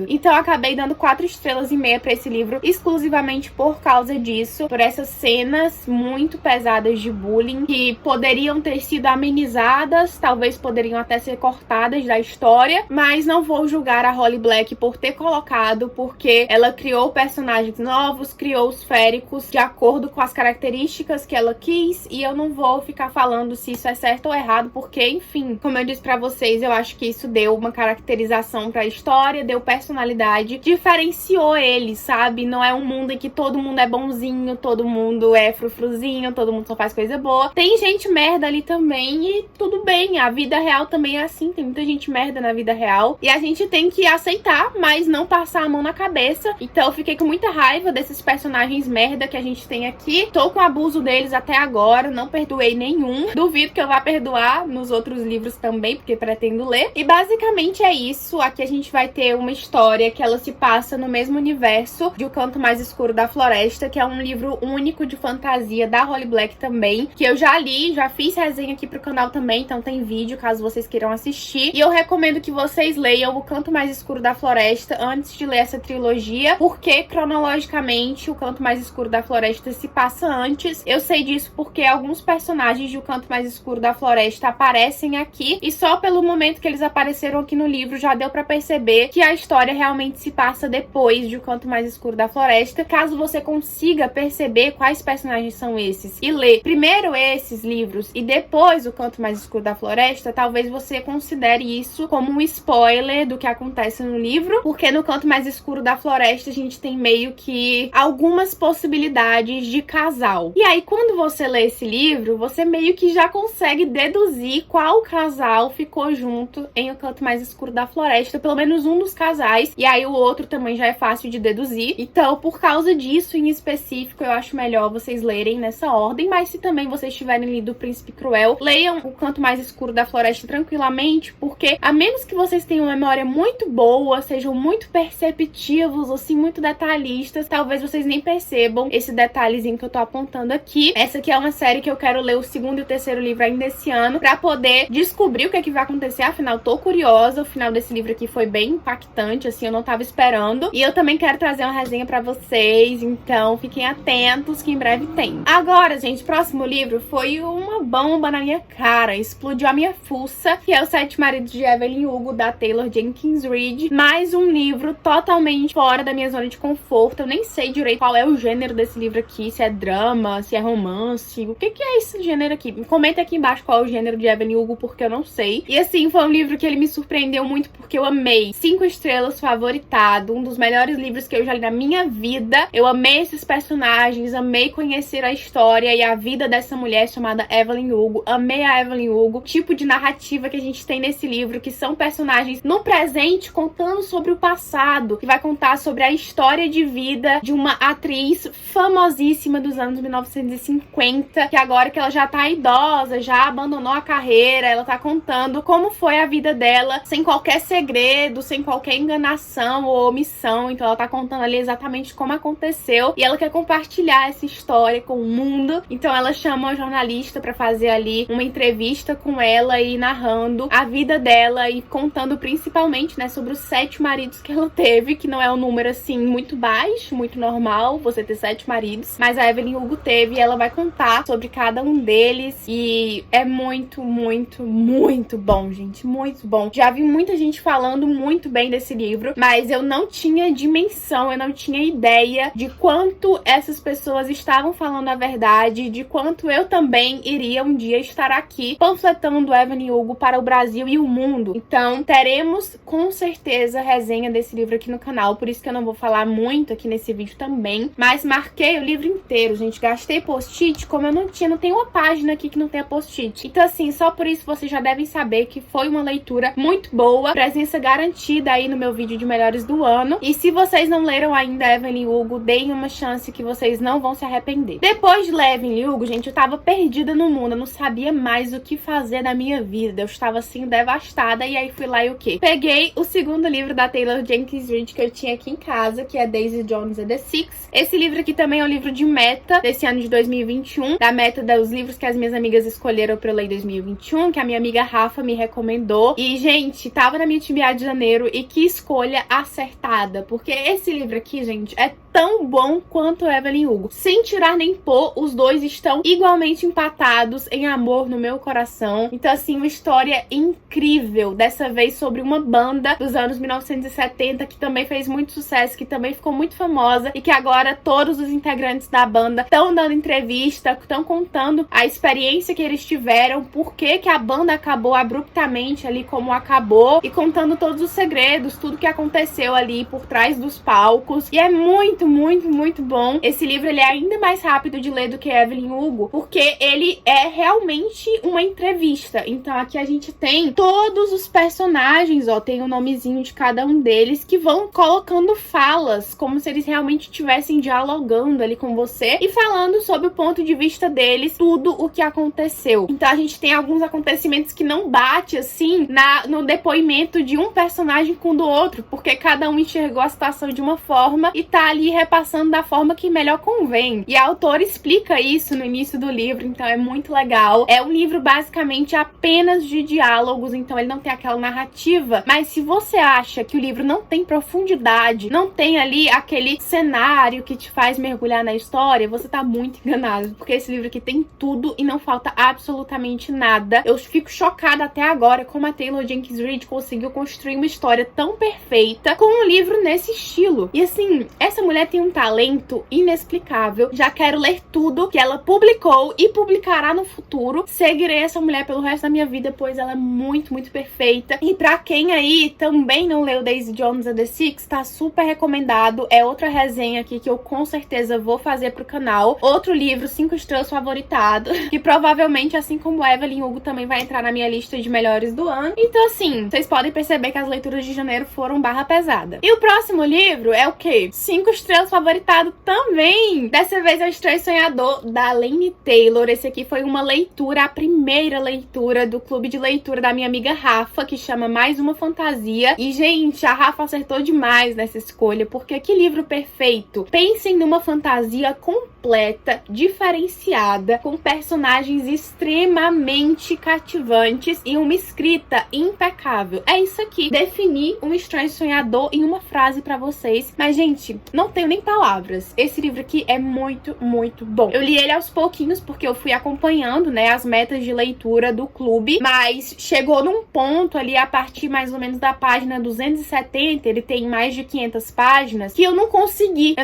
Então eu acabei dando 4,5 estrelas pra esse livro exclusivamente por causa disso, por essas cenas muito pesadas de bullying que poderiam ter sido amenizadas, talvez poderiam até ser cortadas da história, mas não vou julgar a Holly Black por ter colocado, porque ela criou personagens novos, criou os féricos de acordo com as características que ela quis, e eu não vou ficar falando se isso é certo ou errado, porque, enfim, como eu disse pra vocês, eu acho que isso deu uma caracterização pra história, deu personalidade, diferenciou eles, sabe? Não é um mundo em que todo mundo é bonzinho, todo mundo é frufruzinho, todo mundo mundo só faz coisa boa. Tem gente merda ali também e tudo bem, a vida real também é assim, tem muita gente merda na vida real e a gente tem que aceitar, mas não passar a mão na cabeça. Então eu fiquei com muita raiva desses personagens merda que a gente tem aqui. Tô com abuso deles até agora, não perdoei nenhum. Duvido que eu vá perdoar nos outros livros também, porque pretendo ler. E basicamente é isso. Aqui a gente vai ter uma história que ela se passa no mesmo universo de O Canto Mais Escuro da Floresta, que é um livro único de fantasia da Holly Black também, que eu já li, já fiz resenha aqui pro canal também, então tem vídeo caso vocês queiram assistir. E eu recomendo que vocês leiam O Canto Mais Escuro da Floresta antes de ler essa trilogia, porque cronologicamente O Canto Mais Escuro da Floresta se passa antes. Eu sei disso porque alguns personagens de O Canto Mais Escuro da Floresta aparecem aqui, e só pelo momento que eles apareceram aqui no livro já deu pra perceber que a história realmente se passa depois de O Canto Mais Escuro da Floresta. Caso você consiga perceber quais personagens são esses e ler primeiro esses livros e depois O Canto Mais Escuro da Floresta, talvez você considere isso como um spoiler do que acontece no livro, porque no Canto Mais Escuro da Floresta a gente tem meio que algumas possibilidades de casal. E aí quando você lê esse livro, você meio que já consegue deduzir qual casal ficou junto em O Canto Mais Escuro da Floresta, pelo menos um dos casais, e aí o outro também já é fácil de deduzir. Então, por causa disso em específico, eu acho melhor vocês lerem nessa ordem, mas se também vocês tiverem lido O Príncipe Cruel, leiam O Canto Mais Escuro da Floresta tranquilamente, porque a menos que vocês tenham uma memória muito boa, sejam muito perceptivos, assim, muito detalhistas, talvez vocês nem percebam esse detalhezinho que eu tô apontando aqui. Essa aqui é uma série que eu quero ler o segundo e o terceiro livro ainda esse ano, pra poder descobrir o que é que vai acontecer. Afinal, tô curiosa. O final desse livro aqui foi bem impactante, assim, eu não tava esperando. E eu também quero trazer uma resenha pra vocês, então fiquem atentos que em breve tem. Agora, gente, próximo livro foi uma bomba na minha cara, explodiu a minha fuça, que é Os Sete Maridos de Evelyn Hugo, da Taylor Jenkins Reid. Mais um livro totalmente fora da minha zona de conforto. Eu nem sei direito qual é o gênero desse livro aqui, se é drama, se é romance, o que é esse gênero aqui? Comenta aqui embaixo qual é o gênero de Evelyn Hugo, porque eu não sei. E assim, foi um livro que ele me surpreendeu muito, porque eu amei. 5 estrelas, favoritado, um dos melhores livros que eu já li na minha vida. Eu amei esses personagens, amei conhecer a história e a vida dessa mulher chamada Evelyn Hugo. Amei a Evelyn Hugo, tipo de narrativa que a gente tem nesse livro, que são personagens no presente contando sobre o passado, que vai contar sobre a história de vida de uma atriz famosíssima dos anos 1950, que agora que ela já tá idosa, já abandonou a carreira, ela tá contando como foi a vida dela, sem qualquer segredo, sem qualquer enganação ou omissão. Então ela tá contando ali exatamente como aconteceu e ela quer compartilhar essa história com o mundo. Então ela chama uma jornalista pra fazer ali uma entrevista com ela e narrando a vida dela e contando principalmente, né, sobre os 7 maridos que ela teve, que não é um número assim muito baixo, muito normal você ter 7 maridos, mas a Evelyn Hugo teve e ela vai contar sobre cada um deles e é muito, muito, muito bom, gente, muito bom. Já vi muita gente falando muito bem desse livro, mas eu não tinha dimensão, eu não tinha ideia de quanto essas pessoas estavam falando a verdade, de quanto eu também iria um dia estar aqui panfletando Evelyn Hugo para o Brasil e o mundo. Então teremos com certeza resenha desse livro aqui no canal, por isso que eu não vou falar muito aqui nesse vídeo também, mas marquei o livro inteiro, gente, gastei post-it como eu não tenho uma página aqui que não tenha post-it. Então assim, só por isso vocês já devem saber que foi uma leitura muito boa, presença garantida aí no meu vídeo de melhores do ano. E se vocês não leram ainda Evelyn Hugo, deem uma chance que vocês não vão se arrepender. Depois de ler Evelyn Hugo, gente, eu tava perdida no mundo, eu não sabia mais o que fazer na minha vida, eu estava assim devastada, e aí fui lá e o quê? Peguei o segundo livro da Taylor Jenkins Reid que eu tinha aqui em casa, que é Daisy Jones and the Six. Esse livro aqui também é um livro de meta desse ano de 2021, da meta dos livros que as minhas amigas escolheram pra eu ler em 2021, que a minha amiga Rafa me recomendou. E, gente, tava na minha TBA de janeiro e que escolha acertada, porque esse livro aqui, gente, é tão bom quanto Evelyn Hugo. Sem tirar nem pôr, os dois estão igualmente empatados em amor no meu coração. Então, assim, uma história incrível, dessa vez sobre uma banda dos anos 1970 que também fez muito sucesso, que também ficou muito famosa e que agora todos os integrantes da banda estão dando entrevista, estão contando a experiência que eles tiveram, por que a banda acabou abruptamente ali como acabou, e contando todos os segredos, tudo que aconteceu ali por trás dos palcos. E é muito muito, muito, muito bom. Esse livro, ele é ainda mais rápido de ler do que Evelyn Hugo, porque ele é realmente uma entrevista. Então aqui a gente tem todos os personagens, ó, tem o nomezinho de cada um deles, que vão colocando falas, como se eles realmente estivessem dialogando ali com você e falando sobre o ponto de vista deles, tudo o que aconteceu. Então a gente tem alguns acontecimentos que não bate, assim, no depoimento de um personagem com o do outro, porque cada um enxergou a situação de uma forma e tá ali repassando da forma que melhor convém. E a autora explica isso no início do livro, então é muito legal. É um livro basicamente apenas de diálogos, então ele não tem aquela narrativa, mas se você acha que o livro não tem profundidade, não tem ali aquele cenário que te faz mergulhar na história, você tá muito enganado, porque esse livro aqui tem tudo e não falta absolutamente nada. Eu fico chocada até agora como a Taylor Jenkins Reid conseguiu construir uma história tão perfeita com um livro nesse estilo. E assim, essa mulher tem um talento inexplicável. Já quero ler tudo que ela publicou e publicará no futuro. Seguirei essa mulher pelo resto da minha vida, pois ela é muito, muito perfeita. E pra quem aí também não leu Daisy Jones and the Six, tá super recomendado. É outra resenha aqui que eu com certeza vou fazer pro canal. Outro livro, 5 estrelas favoritado, que provavelmente, assim como Evelyn Hugo, também vai entrar na minha lista de melhores do ano. Então assim, vocês podem perceber que as leituras de janeiro foram barra pesada. E o próximo livro é o quê? 5 estrelas favoritado também. Dessa vez é o Estranho Sonhador, da Laini Taylor. Esse aqui foi uma leitura, a primeira leitura do clube de leitura da minha amiga Rafa, que chama Mais Uma Fantasia. E, gente, a Rafa acertou demais nessa escolha, porque que livro perfeito. Pensem numa fantasia completa, diferenciada, com personagens extremamente cativantes e uma escrita impecável. É isso aqui. Definir um estranho sonhador em uma frase pra vocês. Mas, gente, não tenho nem palavras. Esse livro aqui é muito, muito bom. Eu li ele aos pouquinhos, porque eu fui acompanhando, né, as metas de leitura do clube, mas chegou num ponto ali, a partir mais ou menos da página 270, ele tem mais de 500 páginas, que eu não consegui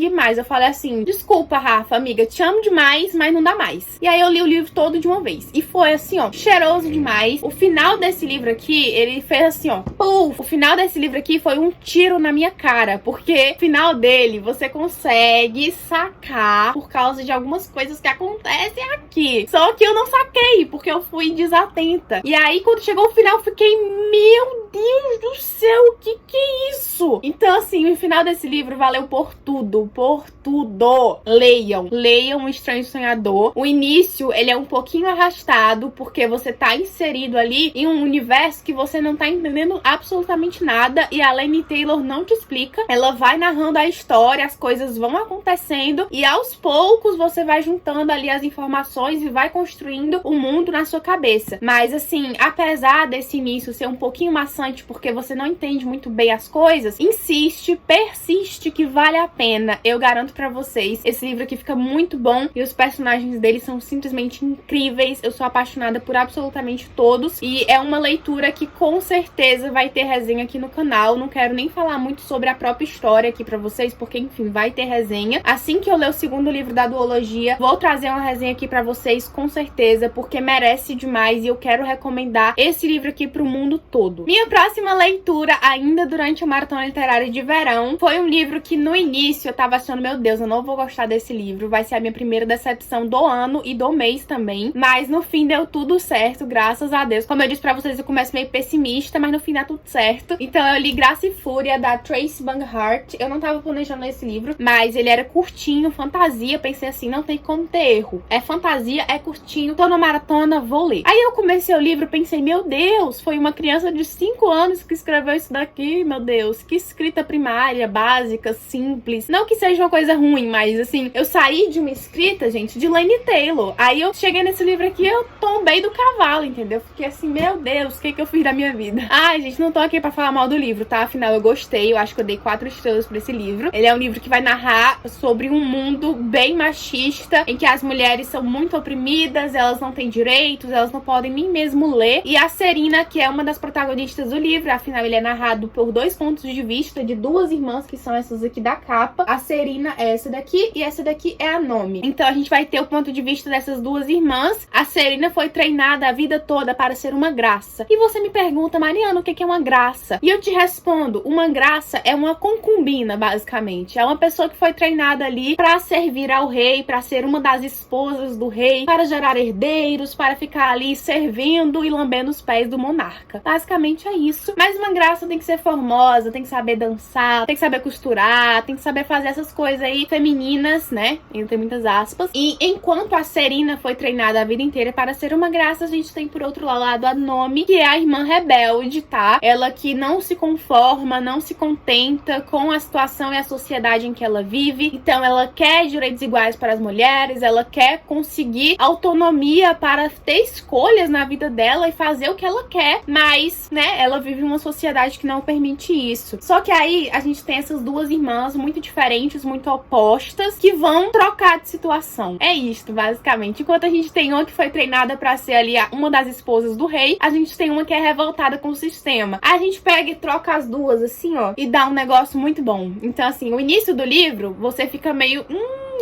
mais. Eu falei assim, desculpa, Rafa, amiga, te amo demais, mas não dá mais. E aí eu li o livro todo de uma vez. E foi assim, ó, cheiroso demais. O final desse livro aqui, ele fez assim, ó, puf! O final desse livro aqui foi um tiro na minha cara, porque o final dele você consegue sacar por causa de algumas coisas que acontecem aqui. Só que eu não saquei, porque eu fui desatenta. E aí, quando chegou o final, eu fiquei, meu Deus do céu, o que é isso? Então, assim, o final desse livro valeu por tudo, por tudo. Leiam O Estranho Sonhador. O início, ele é um pouquinho arrastado, porque você tá inserido ali em um universo que você não tá entendendo absolutamente nada, e a Laini Taylor não te explica. Ela vai narrando a história, as coisas vão acontecendo, e aos poucos você vai juntando ali as informações e vai construindo o mundo na sua cabeça. Mas assim, apesar desse início ser um pouquinho maçante, porque você não entende muito bem as coisas, insiste, persiste que vale a pena. Eu garanto pra vocês, esse livro aqui fica muito bom e os personagens dele são simplesmente incríveis. Eu sou apaixonada por absolutamente todos e é uma leitura que com certeza vai ter resenha aqui no canal. Não quero nem falar muito sobre a própria história aqui pra vocês, porque enfim, vai ter resenha. Assim que eu ler o segundo livro da duologia, vou trazer uma resenha aqui pra vocês com certeza, porque merece demais e eu quero recomendar esse livro aqui pro mundo todo. Minha próxima leitura, ainda durante a maratona literária de verão, foi um livro que no início eu tava achando, meu Deus, eu não vou gostar desse livro, vai ser a minha primeira decepção do ano e do mês também, mas no fim deu tudo certo, graças a Deus. Como eu disse pra vocês, eu começo meio pessimista, mas no fim dá tudo certo. Então eu li Graça e Fúria, da Tracy Banghart. Eu não tava planejando esse livro, mas ele era curtinho, fantasia, pensei assim, não tem como ter erro. É fantasia, é curtinho, tô na maratona, vou ler. Aí eu comecei o livro, pensei, meu Deus, foi uma criança de 5 anos que escreveu isso daqui, meu Deus, que escrita primária, básica, simples. Não que seja uma coisa ruim, mas assim, eu saí de uma escrita, gente, de Laini Taylor. Aí eu cheguei nesse livro aqui, eu tombei do cavalo, entendeu? Fiquei assim, meu Deus, o que eu fiz da minha vida? Ai, gente, não tô aqui pra falar mal do livro, tá? Afinal, eu gostei, eu acho que eu dei 4 estrelas pra esse livro. Ele é um livro que vai narrar sobre um mundo bem machista, em que as mulheres são muito oprimidas, elas não têm direitos, elas não podem nem mesmo ler. E a Serena, que é uma das protagonistas protagonistas do livro, afinal ele é narrado por dois pontos de vista de duas irmãs, que são essas aqui da capa. A Serena é essa daqui e essa daqui é a Nomi. Então a gente vai ter o ponto de vista dessas duas irmãs. A Serena foi treinada a vida toda para ser uma graça. E você me pergunta, Mariana, o que é uma graça? E eu te respondo, uma graça é uma concubina, basicamente. É uma pessoa que foi treinada ali para servir ao rei, para ser uma das esposas do rei, para gerar herdeiros, para ficar ali servindo e lambendo os pés do monarca. Basicamente é isso. Mas uma graça tem que ser formosa, tem que saber dançar, tem que saber costurar, tem que saber fazer essas coisas aí femininas, né? Entre muitas aspas. E enquanto a Serena foi treinada a vida inteira para ser uma graça, a gente tem por outro lado a Nomi, que é a irmã rebelde, tá? Ela que não se conforma, não se contenta com a situação e a sociedade em que ela vive. Então ela quer direitos iguais para as mulheres, ela quer conseguir autonomia para ter escolhas na vida dela e fazer o que ela quer, mas, né, ela vive uma sociedade que não permite isso. Só que aí a gente tem essas duas irmãs muito diferentes, muito opostas, que vão trocar de situação. É isto, basicamente. Enquanto a gente tem uma que foi treinada pra ser ali uma das esposas do rei, a gente tem uma que é revoltada com o sistema. A gente pega e troca as duas, assim, ó, e dá um negócio muito bom. Então, assim, o início do livro, você fica meio...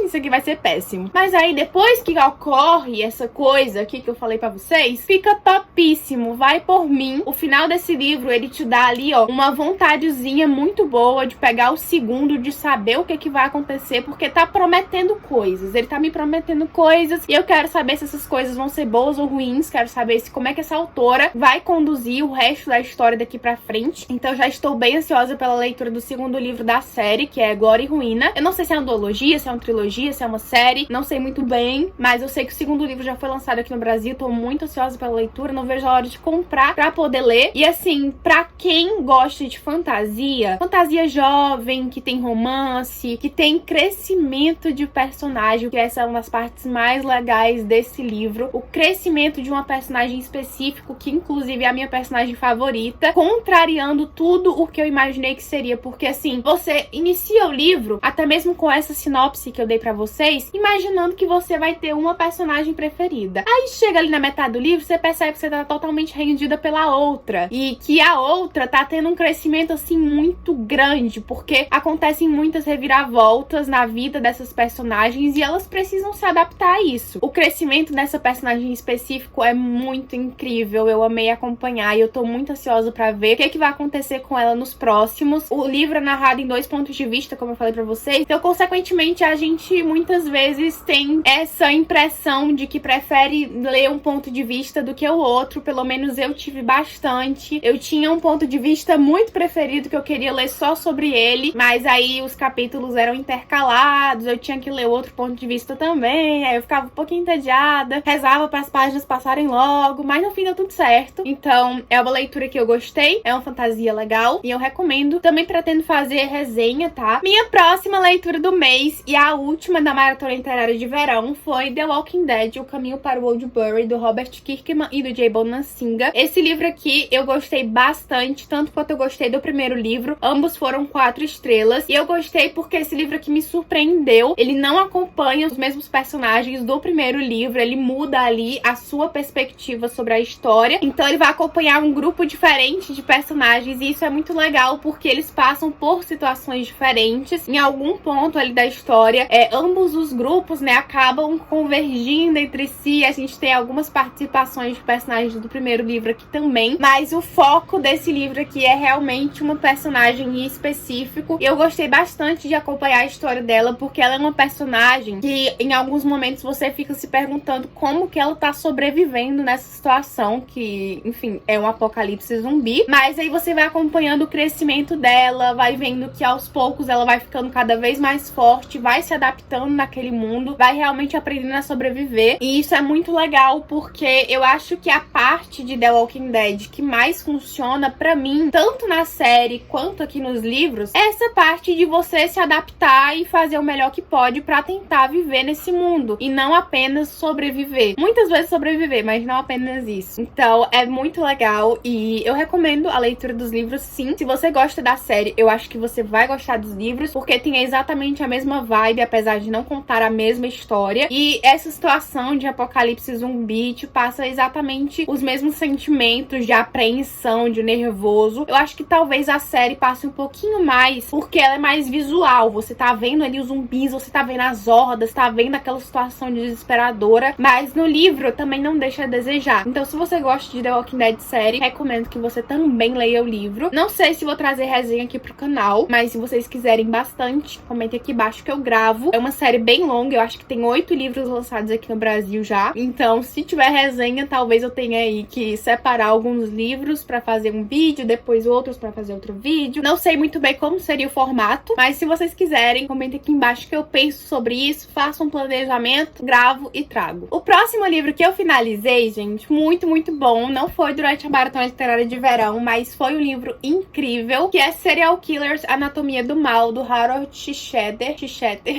isso aqui vai ser péssimo. Mas aí, depois que ocorre essa coisa aqui que eu falei pra vocês, fica topíssimo. Vai por mim. O final desse livro, ele te dá ali, ó, uma vontadezinha muito boa de pegar o segundo, de saber o que vai acontecer, porque tá prometendo coisas. Ele tá me prometendo coisas e eu quero saber se essas coisas vão ser boas ou ruins. Quero saber como é que essa autora vai conduzir o resto da história daqui pra frente. Então, já estou bem ansiosa pela leitura do segundo livro da série, que é Glória e Ruína. Eu não sei se é uma duologia, se é uma trilogia, se é uma série, não sei muito bem, mas eu sei que o segundo livro já foi lançado aqui no Brasil, tô muito ansiosa pela leitura, não vejo a hora de comprar pra poder ler. E assim, pra quem gosta de fantasia jovem, que tem romance, que tem crescimento de personagem, que essa é uma das partes mais legais desse livro, o crescimento de uma personagem específico, que inclusive é a minha personagem favorita, contrariando tudo o que eu imaginei que seria, porque assim, você inicia o livro, até mesmo com essa sinopse que eu dei pra vocês, imaginando que você vai ter uma personagem preferida. Aí chega ali na metade do livro, você percebe que você tá totalmente rendida pela outra, e que a outra tá tendo um crescimento assim muito grande, porque acontecem muitas reviravoltas na vida dessas personagens e elas precisam se adaptar a isso. O crescimento dessa personagem em específico é muito incrível, eu amei acompanhar e eu tô muito ansiosa pra ver o que vai acontecer com ela nos próximos. O livro é narrado em dois pontos de vista, como eu falei pra vocês, então consequentemente a gente muitas vezes tem essa impressão de que prefere ler um ponto de vista do que o outro. Pelo menos eu tive bastante. Eu tinha um ponto de vista muito preferido que eu queria ler só sobre ele, mas aí os capítulos eram intercalados, eu tinha que ler outro ponto de vista também, aí eu ficava um pouquinho entediada, rezava para as páginas passarem logo, mas no fim deu tudo certo. Então é uma leitura que eu gostei, é uma fantasia legal e eu recomendo. Também pretendo fazer resenha, tá? Minha próxima leitura do mês e a última da maratona literária de verão foi The Walking Dead, O Caminho para o Oldbury, do Robert Kirkman e do Jay Bonansinga. Esse livro aqui eu gostei bastante, tanto quanto eu gostei do primeiro livro. Ambos foram 4 estrelas. E eu gostei porque esse livro aqui me surpreendeu. Ele não acompanha os mesmos personagens do primeiro livro, ele muda ali a sua perspectiva sobre a história. Então ele vai acompanhar um grupo diferente de personagens e isso é muito legal porque eles passam por situações diferentes. Em algum ponto ali da história, ambos os grupos, né, acabam convergindo entre si. A gente tem algumas participações de personagens do primeiro livro aqui também, mas o foco desse livro aqui é realmente uma personagem em específico. E eu gostei bastante de acompanhar a história dela, porque ela é uma personagem que em alguns momentos você fica se perguntando como que ela tá sobrevivendo nessa situação, que, enfim, é um apocalipse zumbi. Mas aí você vai acompanhando o crescimento dela, vai vendo que aos poucos ela vai ficando cada vez mais forte, vai se adaptando naquele mundo, vai realmente aprendendo a sobreviver. E isso é muito legal, porque eu acho que a parte de The Walking Dead que mais funciona pra mim, tanto na série quanto aqui nos livros, é essa parte de você se adaptar e fazer o melhor que pode pra tentar viver nesse mundo, e não apenas sobreviver. Muitas vezes sobreviver, mas não apenas isso. Então é muito legal e eu recomendo a leitura dos livros, sim. Se você gosta da série, eu acho que você vai gostar dos livros, porque tem exatamente a mesma vibe, apesar apesar de não contar a mesma história. E essa situação de apocalipse zumbi te passa exatamente os mesmos sentimentos de apreensão, de nervoso. Eu acho que talvez a série passe um pouquinho mais, porque ela é mais visual. Você tá vendo ali os zumbis, você tá vendo as hordas, tá vendo aquela situação desesperadora. Mas no livro também não deixa a desejar. Então, se você gosta de The Walking Dead série, recomendo que você também leia o livro. Não sei se vou trazer resenha aqui pro canal, mas se vocês quiserem bastante, comentem aqui embaixo que eu gravo. É uma série bem longa, eu acho que tem 8 livros lançados aqui no Brasil já. Então, se tiver resenha, talvez eu tenha aí que separar alguns livros pra fazer um vídeo, depois outros pra fazer outro vídeo. Não sei muito bem como seria o formato, mas se vocês quiserem, comentem aqui embaixo que eu penso sobre isso, faço um planejamento, gravo e trago. O próximo livro que eu finalizei, gente, muito, muito bom. Não foi durante a maratona literária de verão, mas foi um livro incrível, que é Serial Killers, Anatomia do Mal, do Harold Chicheter.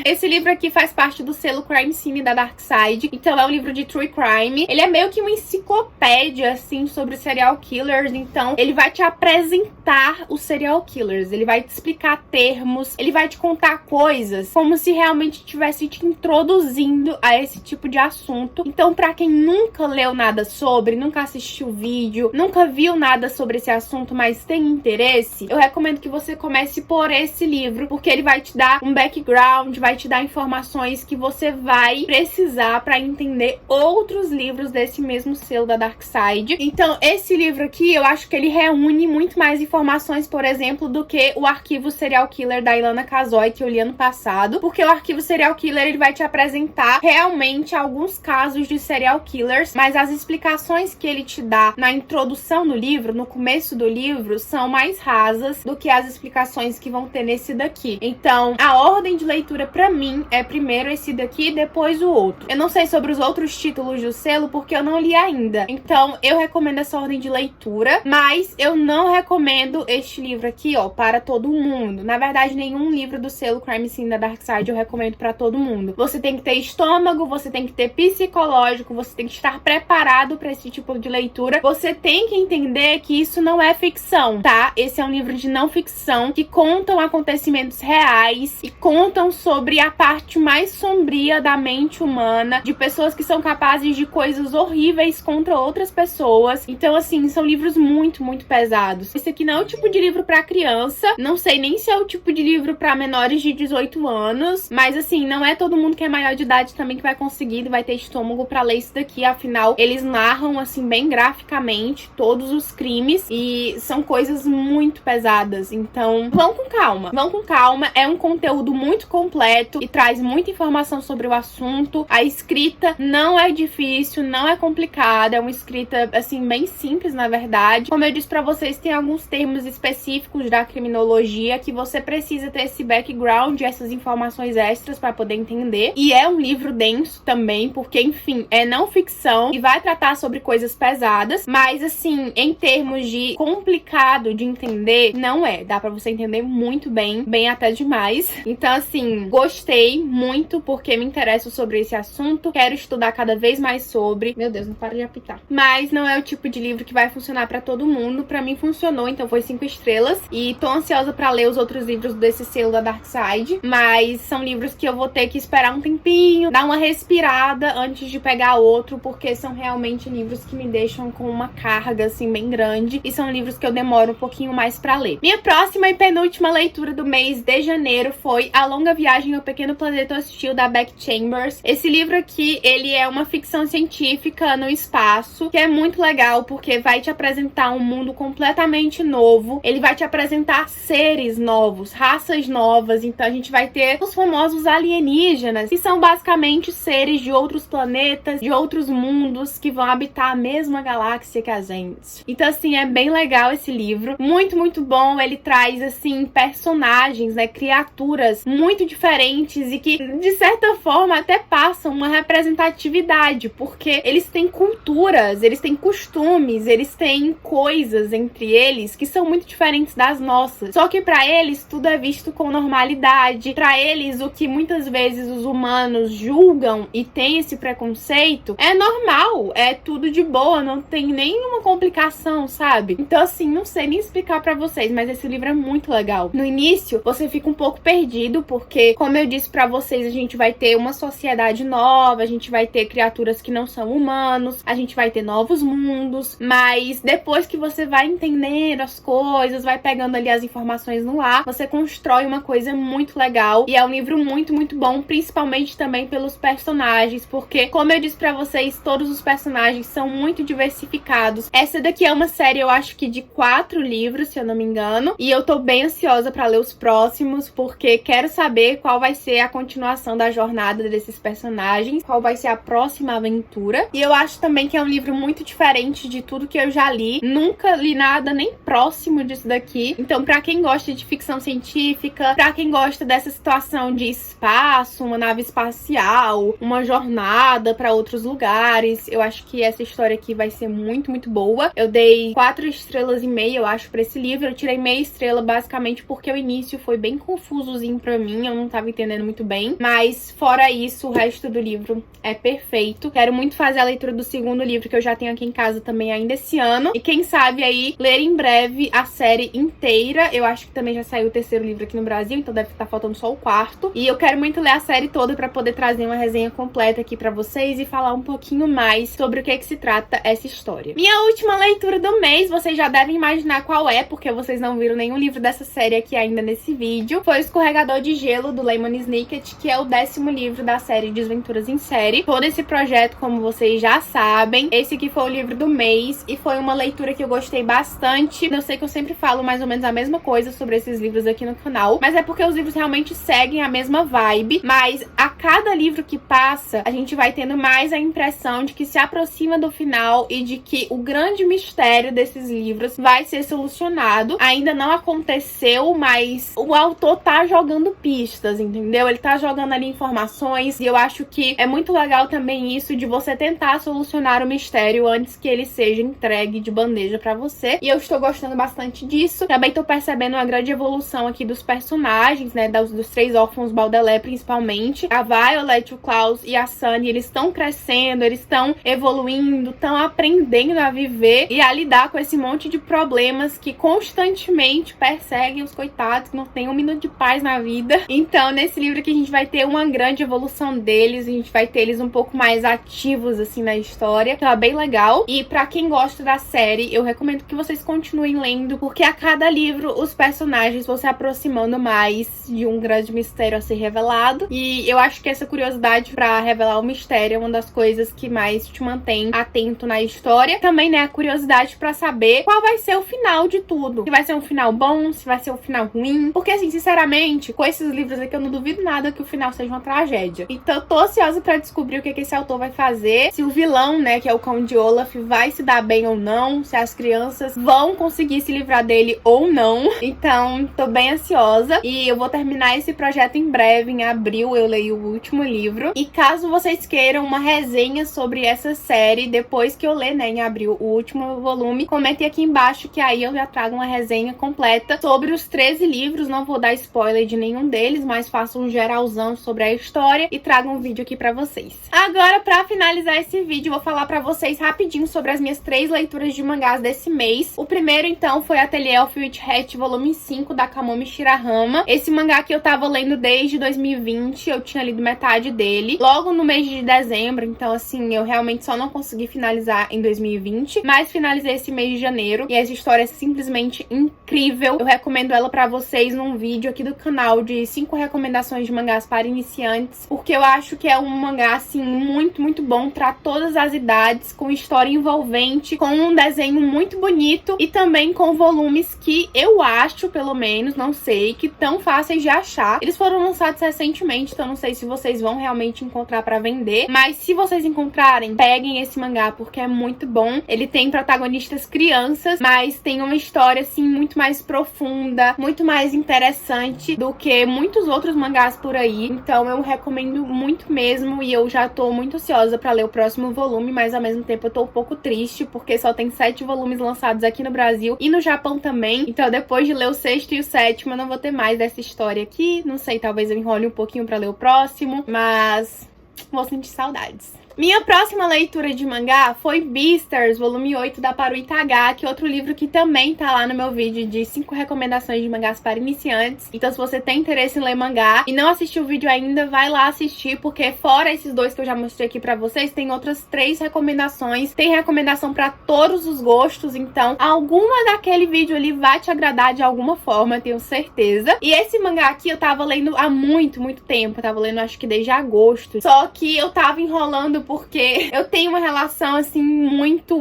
Esse livro aqui faz parte do selo Crime Scene da Dark Side, então é um livro de true crime. Ele é meio que uma enciclopédia, assim, sobre serial killers, então ele vai te apresentar os serial killers, ele vai te explicar termos, ele vai te contar coisas como se realmente estivesse te introduzindo a esse tipo de assunto. Então, pra quem nunca leu nada sobre, nunca assistiu vídeo, nunca viu nada sobre esse assunto, mas tem interesse, eu recomendo que você comece por esse livro, porque ele vai te dar um background, vai te dar informações que você vai precisar pra entender outros livros desse mesmo selo da Dark Side. Então, esse livro aqui, eu acho que ele reúne muito mais informações, por exemplo, do que o Arquivo Serial Killer da Ilana Kazoy, que eu li ano passado, porque o Arquivo Serial Killer, ele vai te apresentar realmente alguns casos de serial killers, mas as explicações que ele te dá na introdução do livro, no começo do livro, são mais rasas do que as explicações que vão ter nesse daqui. Então, a ordem de leitura pra mim é primeiro esse daqui e depois o outro. Eu não sei sobre os outros títulos do selo porque eu não li ainda. Então, eu recomendo essa ordem de leitura, mas eu não recomendo este livro aqui, ó, para todo mundo. Na verdade, nenhum livro do selo Crime Scene da Dark Side eu recomendo pra todo mundo. Você tem que ter estômago, você tem que ter psicológico, você tem que estar preparado pra esse tipo de leitura. Você tem que entender que isso não é ficção, tá? Esse é um livro de não ficção que contam acontecimentos reais e contam sobre a parte mais sombria da mente humana, de pessoas que são capazes de coisas horríveis contra outras pessoas. Então, assim, são livros muito, muito pesados. Esse aqui não é o tipo de livro pra criança, não sei nem se é o tipo de livro pra menores de 18 anos, mas, assim, não é todo mundo que é maior de idade também que vai conseguir, vai ter estômago pra ler isso daqui. Afinal, eles narram, assim, bem graficamente todos os crimes e são coisas muito pesadas. Então, vão com calma. Vão com calma. É um conteúdo muito completo e traz muita informação sobre o assunto. A escrita não é difícil, não é complicada. É uma escrita, assim, bem simples, na verdade. Como eu disse pra vocês, tem alguns termos específicos da criminologia que você precisa ter esse background, essas informações extras pra poder entender. E é um livro denso também, porque, enfim, é não ficção e vai tratar sobre coisas pesadas, mas, assim, em termos de complicado de entender, não é. Dá pra você entender muito bem, bem até demais. Então, assim, gostei muito porque me interesso sobre esse assunto, quero estudar cada vez mais sobre. Meu Deus, não para de apitar. Mas não é o tipo de livro que vai funcionar pra todo mundo. Pra mim funcionou, então foi 5 estrelas. E tô ansiosa pra ler os outros livros desse selo da Dark Side, mas são livros que eu vou ter que esperar um tempinho, dar uma respirada antes de pegar outro, porque são realmente livros que me deixam com uma carga, assim, bem grande, e são livros que eu demoro um pouquinho mais pra ler. Minha próxima e penúltima leitura do mês de janeiro foi A Longa Viagem ao Pequeno Planeta Hostil, da Beck Chambers. Esse livro aqui, ele é uma ficção científica no espaço, que é muito legal, porque vai te apresentar um mundo completamente novo, ele vai te apresentar seres novos, raças novas, então a gente vai ter os famosos alienígenas, que são basicamente seres de outros planetas, de outros mundos, que vão habitar a mesma galáxia que a gente. Então, assim, é bem legal esse livro, muito, muito bom. Ele traz, assim, personagens, né, criaturas muito diferentes e que, de certa forma, até passam uma representatividade, porque eles têm culturas, eles têm costumes, eles têm coisas entre eles que são muito diferentes das nossas. Só que pra eles tudo é visto com normalidade. Pra eles, o que muitas vezes os humanos julgam e tem esse preconceito é normal, é tudo de boa, não tem nenhuma complicação, sabe? Então, assim, não sei nem explicar pra vocês, mas esse livro é muito legal. No início, você fica um pouco perdido, porque, como eu disse, disse pra vocês, a gente vai ter uma sociedade nova, a gente vai ter criaturas que não são humanos, a gente vai ter novos mundos, mas depois que você vai entendendo as coisas, vai pegando ali as informações no ar, você constrói uma coisa muito legal. E é um livro muito, muito bom, principalmente também pelos personagens, porque, como eu disse pra vocês, todos os personagens são muito diversificados. Essa daqui é uma série, eu acho que de 4 livros, se eu não me engano, e eu tô bem ansiosa pra ler os próximos, porque quero saber qual vai ser a continuação da jornada desses personagens, qual vai ser a próxima aventura. E eu acho também que é um livro muito diferente de tudo que eu já li. Nunca li nada nem próximo disso daqui. Então, pra quem gosta de ficção científica, pra quem gosta dessa situação de espaço, uma nave espacial, uma jornada pra outros lugares, eu acho que essa história aqui vai ser muito, muito boa. Eu dei 4,5 estrelas, eu acho, pra esse livro. Eu tirei meia estrela basicamente porque o início foi bem confusozinho pra mim, eu não tava entendendo muito bem. Mas, fora isso, o resto do livro é perfeito. Quero muito fazer a leitura do segundo livro, que eu já tenho aqui em casa também ainda esse ano. E quem sabe aí, ler em breve a série inteira. Eu acho que também já saiu o terceiro livro aqui no Brasil, então deve estar faltando só o quarto. E eu quero muito ler a série toda pra poder trazer uma resenha completa aqui pra vocês e falar um pouquinho mais sobre o que se trata essa história. Minha última leitura do mês, vocês já devem imaginar qual é, porque vocês não viram nenhum livro dessa série aqui ainda nesse vídeo. Foi O Escorregador de Gelo, do Lemony Snicket, que é o 10º livro da série Desventuras em Série. Todo esse projeto, como vocês já sabem, esse aqui foi o livro do mês e foi uma leitura que eu gostei bastante. Eu sei que eu sempre falo mais ou menos a mesma coisa sobre esses livros aqui no canal, mas é porque os livros realmente seguem a mesma vibe, mas a cada livro que passa, a gente vai tendo mais a impressão de que se aproxima do final e de que o grande mistério desses livros vai ser solucionado. Ainda não aconteceu, mas o autor tá jogando pistas, entendeu? Ele tá jogando ali informações e eu acho que é muito legal também isso de você tentar solucionar o mistério antes que ele seja entregue de bandeja pra você. E eu estou gostando bastante disso. Também tô percebendo uma grande evolução aqui dos personagens, né? Dos 3 órfãos Baudelaire, principalmente. A Violet, o Klaus e a Sunny, eles estão crescendo, eles estão evoluindo, estão aprendendo a viver e a lidar com esse monte de problemas que constantemente perseguem os coitados, que não tem um minuto de paz na vida. Então, nesse livro aqui, a gente vai ter uma grande evolução deles, a gente vai ter eles um pouco mais ativos, assim, na história. Então, é bem legal. E pra quem gosta da série, eu recomendo que vocês continuem lendo, porque a cada livro, os personagens vão se aproximando mais de um grande mistério a ser revelado. E eu acho que essa curiosidade pra revelar o mistério é uma das coisas que mais te mantém atento na história. Também, né, a curiosidade pra saber qual vai ser o final de tudo. Se vai ser um final bom, se vai ser um final ruim. Porque, assim, sinceramente, com esses livros aqui, eu não duvido nada que o final seja uma tragédia. Então, eu tô ansiosa pra descobrir o que esse autor vai fazer. Se o vilão, né, que é o Conde Olaf, vai se dar bem ou não. Se as crianças vão conseguir se livrar dele ou não. Então, tô bem ansiosa. E eu vou terminar esse projeto em breve. Em abril, eu leio o último livro. E caso vocês queiram uma resenha sobre essa série, depois que eu ler, né, em abril, o último volume, comentem aqui embaixo que aí eu já trago uma resenha completa sobre os 13 livros. Não vou dar spoiler de nenhum deles, mas faço um geralzão sobre a história e trago um vídeo aqui pra vocês. Agora, pra finalizar esse vídeo, eu vou falar pra vocês rapidinho sobre as minhas 3 leituras de mangás desse mês. O primeiro, então, foi Atelier of Witch Hat, volume 5, da Kamomi Shirahama. Esse mangá que eu tava lendo desde 2020, eu tinha lido metade dele, logo no mês de dezembro, então, assim, eu realmente só não consegui finalizar em 2020, mas finalizei esse mês de janeiro, e essa história é simplesmente incrível. Eu recomendo ela pra vocês num vídeo aqui do canal de 5 recomendações de mangás para iniciantes, porque eu acho que é um mangá, assim, muito, muito bom pra todas as idades, com história envolvente, com um desenho muito bonito e também com volumes que eu acho, pelo menos, não sei, que tão fáceis de achar. Eles foram lançados recentemente, então não sei se vocês vão realmente encontrar pra vender, mas se vocês encontrarem, peguem esse mangá, porque é muito bom. Ele tem protagonistas crianças, mas tem uma história, assim, muito mais profunda, muito mais interessante do que muitos outros mangás por aí. Então eu recomendo muito mesmo, e eu já tô muito ansiosa pra ler o próximo volume, mas ao mesmo tempo eu tô um pouco triste, porque só tem 7 volumes lançados aqui no Brasil e no Japão também. Então depois de ler o 6º e o 7º, eu não vou ter mais dessa história aqui. Não sei, talvez eu enrole um pouquinho pra ler o próximo, mas vou sentir saudades. Minha próxima leitura de mangá foi Beastars, volume 8 da Paru Itagá, que é outro livro que também tá lá no meu vídeo de 5 recomendações de mangás para iniciantes. Então se você tem interesse em ler mangá e não assistiu o vídeo ainda, vai lá assistir, porque fora esses dois que eu já mostrei aqui pra vocês, tem outras 3 recomendações. Tem recomendação pra todos os gostos, então alguma daquele vídeo ali vai te agradar de alguma forma, tenho certeza. E esse mangá aqui eu tava lendo há muito tempo, eu tava lendo acho que desde agosto. Só que eu tava enrolando porque eu tenho uma relação assim muito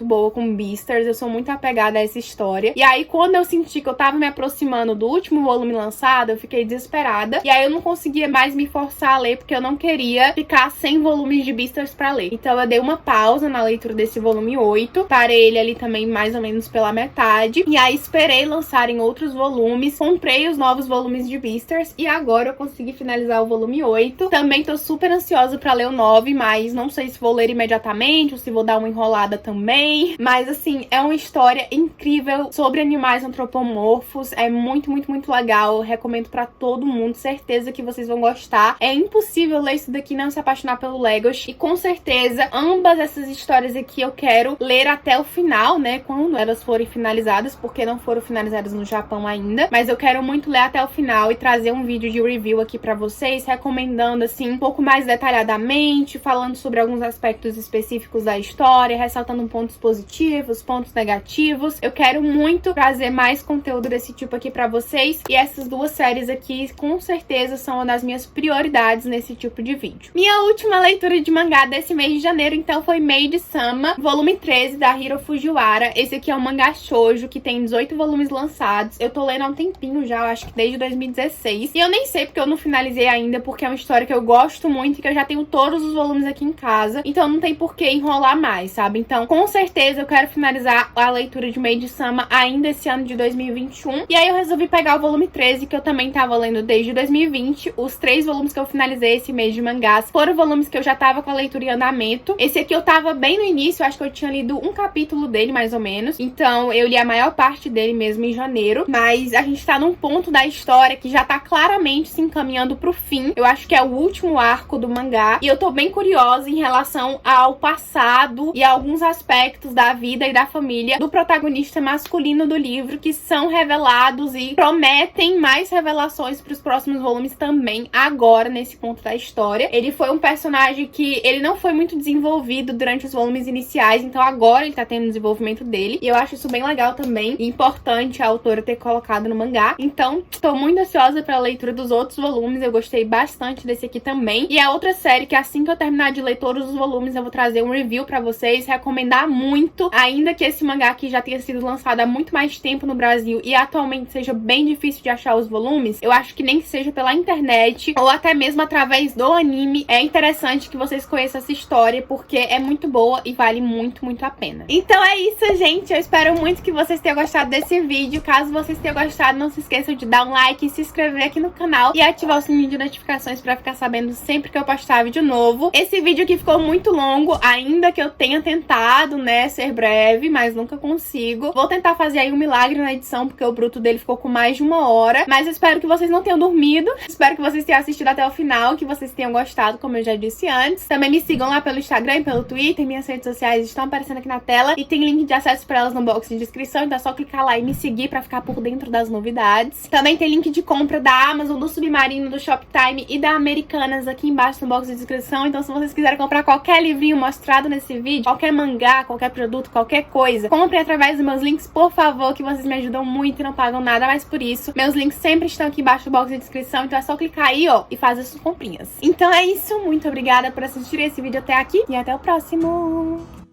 boa com Beastars. Eu sou muito apegada a essa história. E aí quando eu senti que eu tava me aproximando do último volume lançado, eu fiquei desesperada. E aí eu não conseguia mais me forçar a ler, porque eu não queria ficar sem volumes de Beastars pra ler. Então eu dei uma pausa na leitura desse volume 8. Parei ele ali também mais ou menos pela metade. E aí esperei lançarem outros volumes. Comprei os novos volumes de Beastars. E agora eu consegui finalizar o volume 8. Também tô super ansiosa pra ler o 9, mas não sei se vou ler imediatamente ou se vou dar uma enrolada também. Mas assim, é uma história incrível sobre animais antropomorfos. É muito legal. Eu recomendo pra todo mundo. Certeza que vocês vão gostar. É impossível ler isso daqui e não se apaixonar pelo Legoshi. E com certeza, ambas essas histórias aqui eu quero ler até o final, né? Quando elas forem finalizadas, porque não foram finalizadas no Japão ainda. Mas eu quero muito ler até o final e trazer um vídeo de review aqui pra vocês, recomendando assim um pouco mais detalhadamente, falando sobre alguns aspectos específicos da história, ressaltando pontos positivos, pontos negativos. Eu quero muito trazer mais conteúdo desse tipo aqui pra vocês, e essas duas séries aqui com certeza são uma das minhas prioridades nesse tipo de vídeo. Minha última leitura de mangá desse mês de janeiro, então, foi Maid-sama, volume 13 da Hiro Fujiwara. Esse aqui é um mangá shoujo que tem 18 volumes lançados. Eu tô lendo há um tempinho já, eu acho que desde 2016. E eu nem sei porque eu não finalizei ainda, porque é uma história que eu gosto muito e que eu já tenho todos os volumes aqui em casa. Então não tem por que enrolar mais, sabe? Então, com certeza, eu quero finalizar a leitura de Maid-sama ainda esse ano de 2021. E aí eu resolvi pegar o volume 13, que eu também tava lendo desde 2020. Os 3 volumes que eu finalizei esse mês de mangás foram volumes que eu já tava com a leitura em andamento. Esse aqui eu tava bem no início, eu acho que eu tinha lido um capítulo dele, mais ou menos. Então, eu li a maior parte dele mesmo em janeiro. Mas a gente tá num ponto da história que já tá claramente se encaminhando pro fim. Eu acho que é o último arco do mangá. E eu tô bem curiosa em relação ao passado e a alguns aspectos da vida e da família do protagonista masculino do livro, que são revelados e prometem mais revelações pros próximos volumes também, agora, nesse ponto da história. Ele foi um personagem que ele não foi muito desenvolvido durante os volumes iniciais, então agora ele tá tendo o desenvolvimento dele. E eu acho isso bem legal também, e importante a autora ter colocado no mangá. Então, tô muito ansiosa pela leitura dos outros volumes. Eu gostei bastante desse aqui também. E a outra série que assim que eu terminar de ler todos os volumes, eu vou trazer um review pra vocês, recomendar muito, ainda que esse mangá aqui já tenha sido lançado há muito mais tempo no Brasil e atualmente seja bem difícil de achar os volumes. Eu acho que nem que seja pela internet ou até mesmo através do anime, é interessante que vocês conheçam essa história, porque é muito boa e vale muito a pena. Então é isso, gente. Eu espero muito que vocês tenham gostado desse vídeo. Caso vocês tenham gostado, não se esqueçam de dar um like, se inscrever aqui no canal e ativar o sininho de notificações pra ficar sabendo sempre que eu postar vídeo novo. Esse vídeo aqui ficou muito longo, ainda que eu tenha tentado, né, ser breve, mas nunca consigo. Vou tentar fazer aí um milagre na edição, porque o bruto dele ficou com mais de 1 hora. Mas eu espero que vocês não tenham dormido. Espero que vocês tenham assistido até o final, que vocês tenham gostado, como eu já disse antes. Também me sigam lá pelo Instagram e pelo Twitter. Minhas redes sociais estão aparecendo aqui na tela e tem link de acesso pra elas no box de descrição, então é só clicar lá e me seguir pra ficar por dentro das novidades. Também tem link de compra da Amazon, do Submarino, do Shoptime e da Americanas aqui embaixo no box de descrição. Então se vocês quiserem comprar qualquer livrinho mostrado nesse vídeo, qualquer mangá, qualquer produto, qualquer coisa, compre através dos meus links, por favor, que vocês me ajudam muito e não pagam nada mais por isso. Meus links sempre estão aqui embaixo do box de descrição, então é só clicar aí, ó, e fazer suas comprinhas. Então é isso, muito obrigada por assistir esse vídeo até aqui e até o próximo!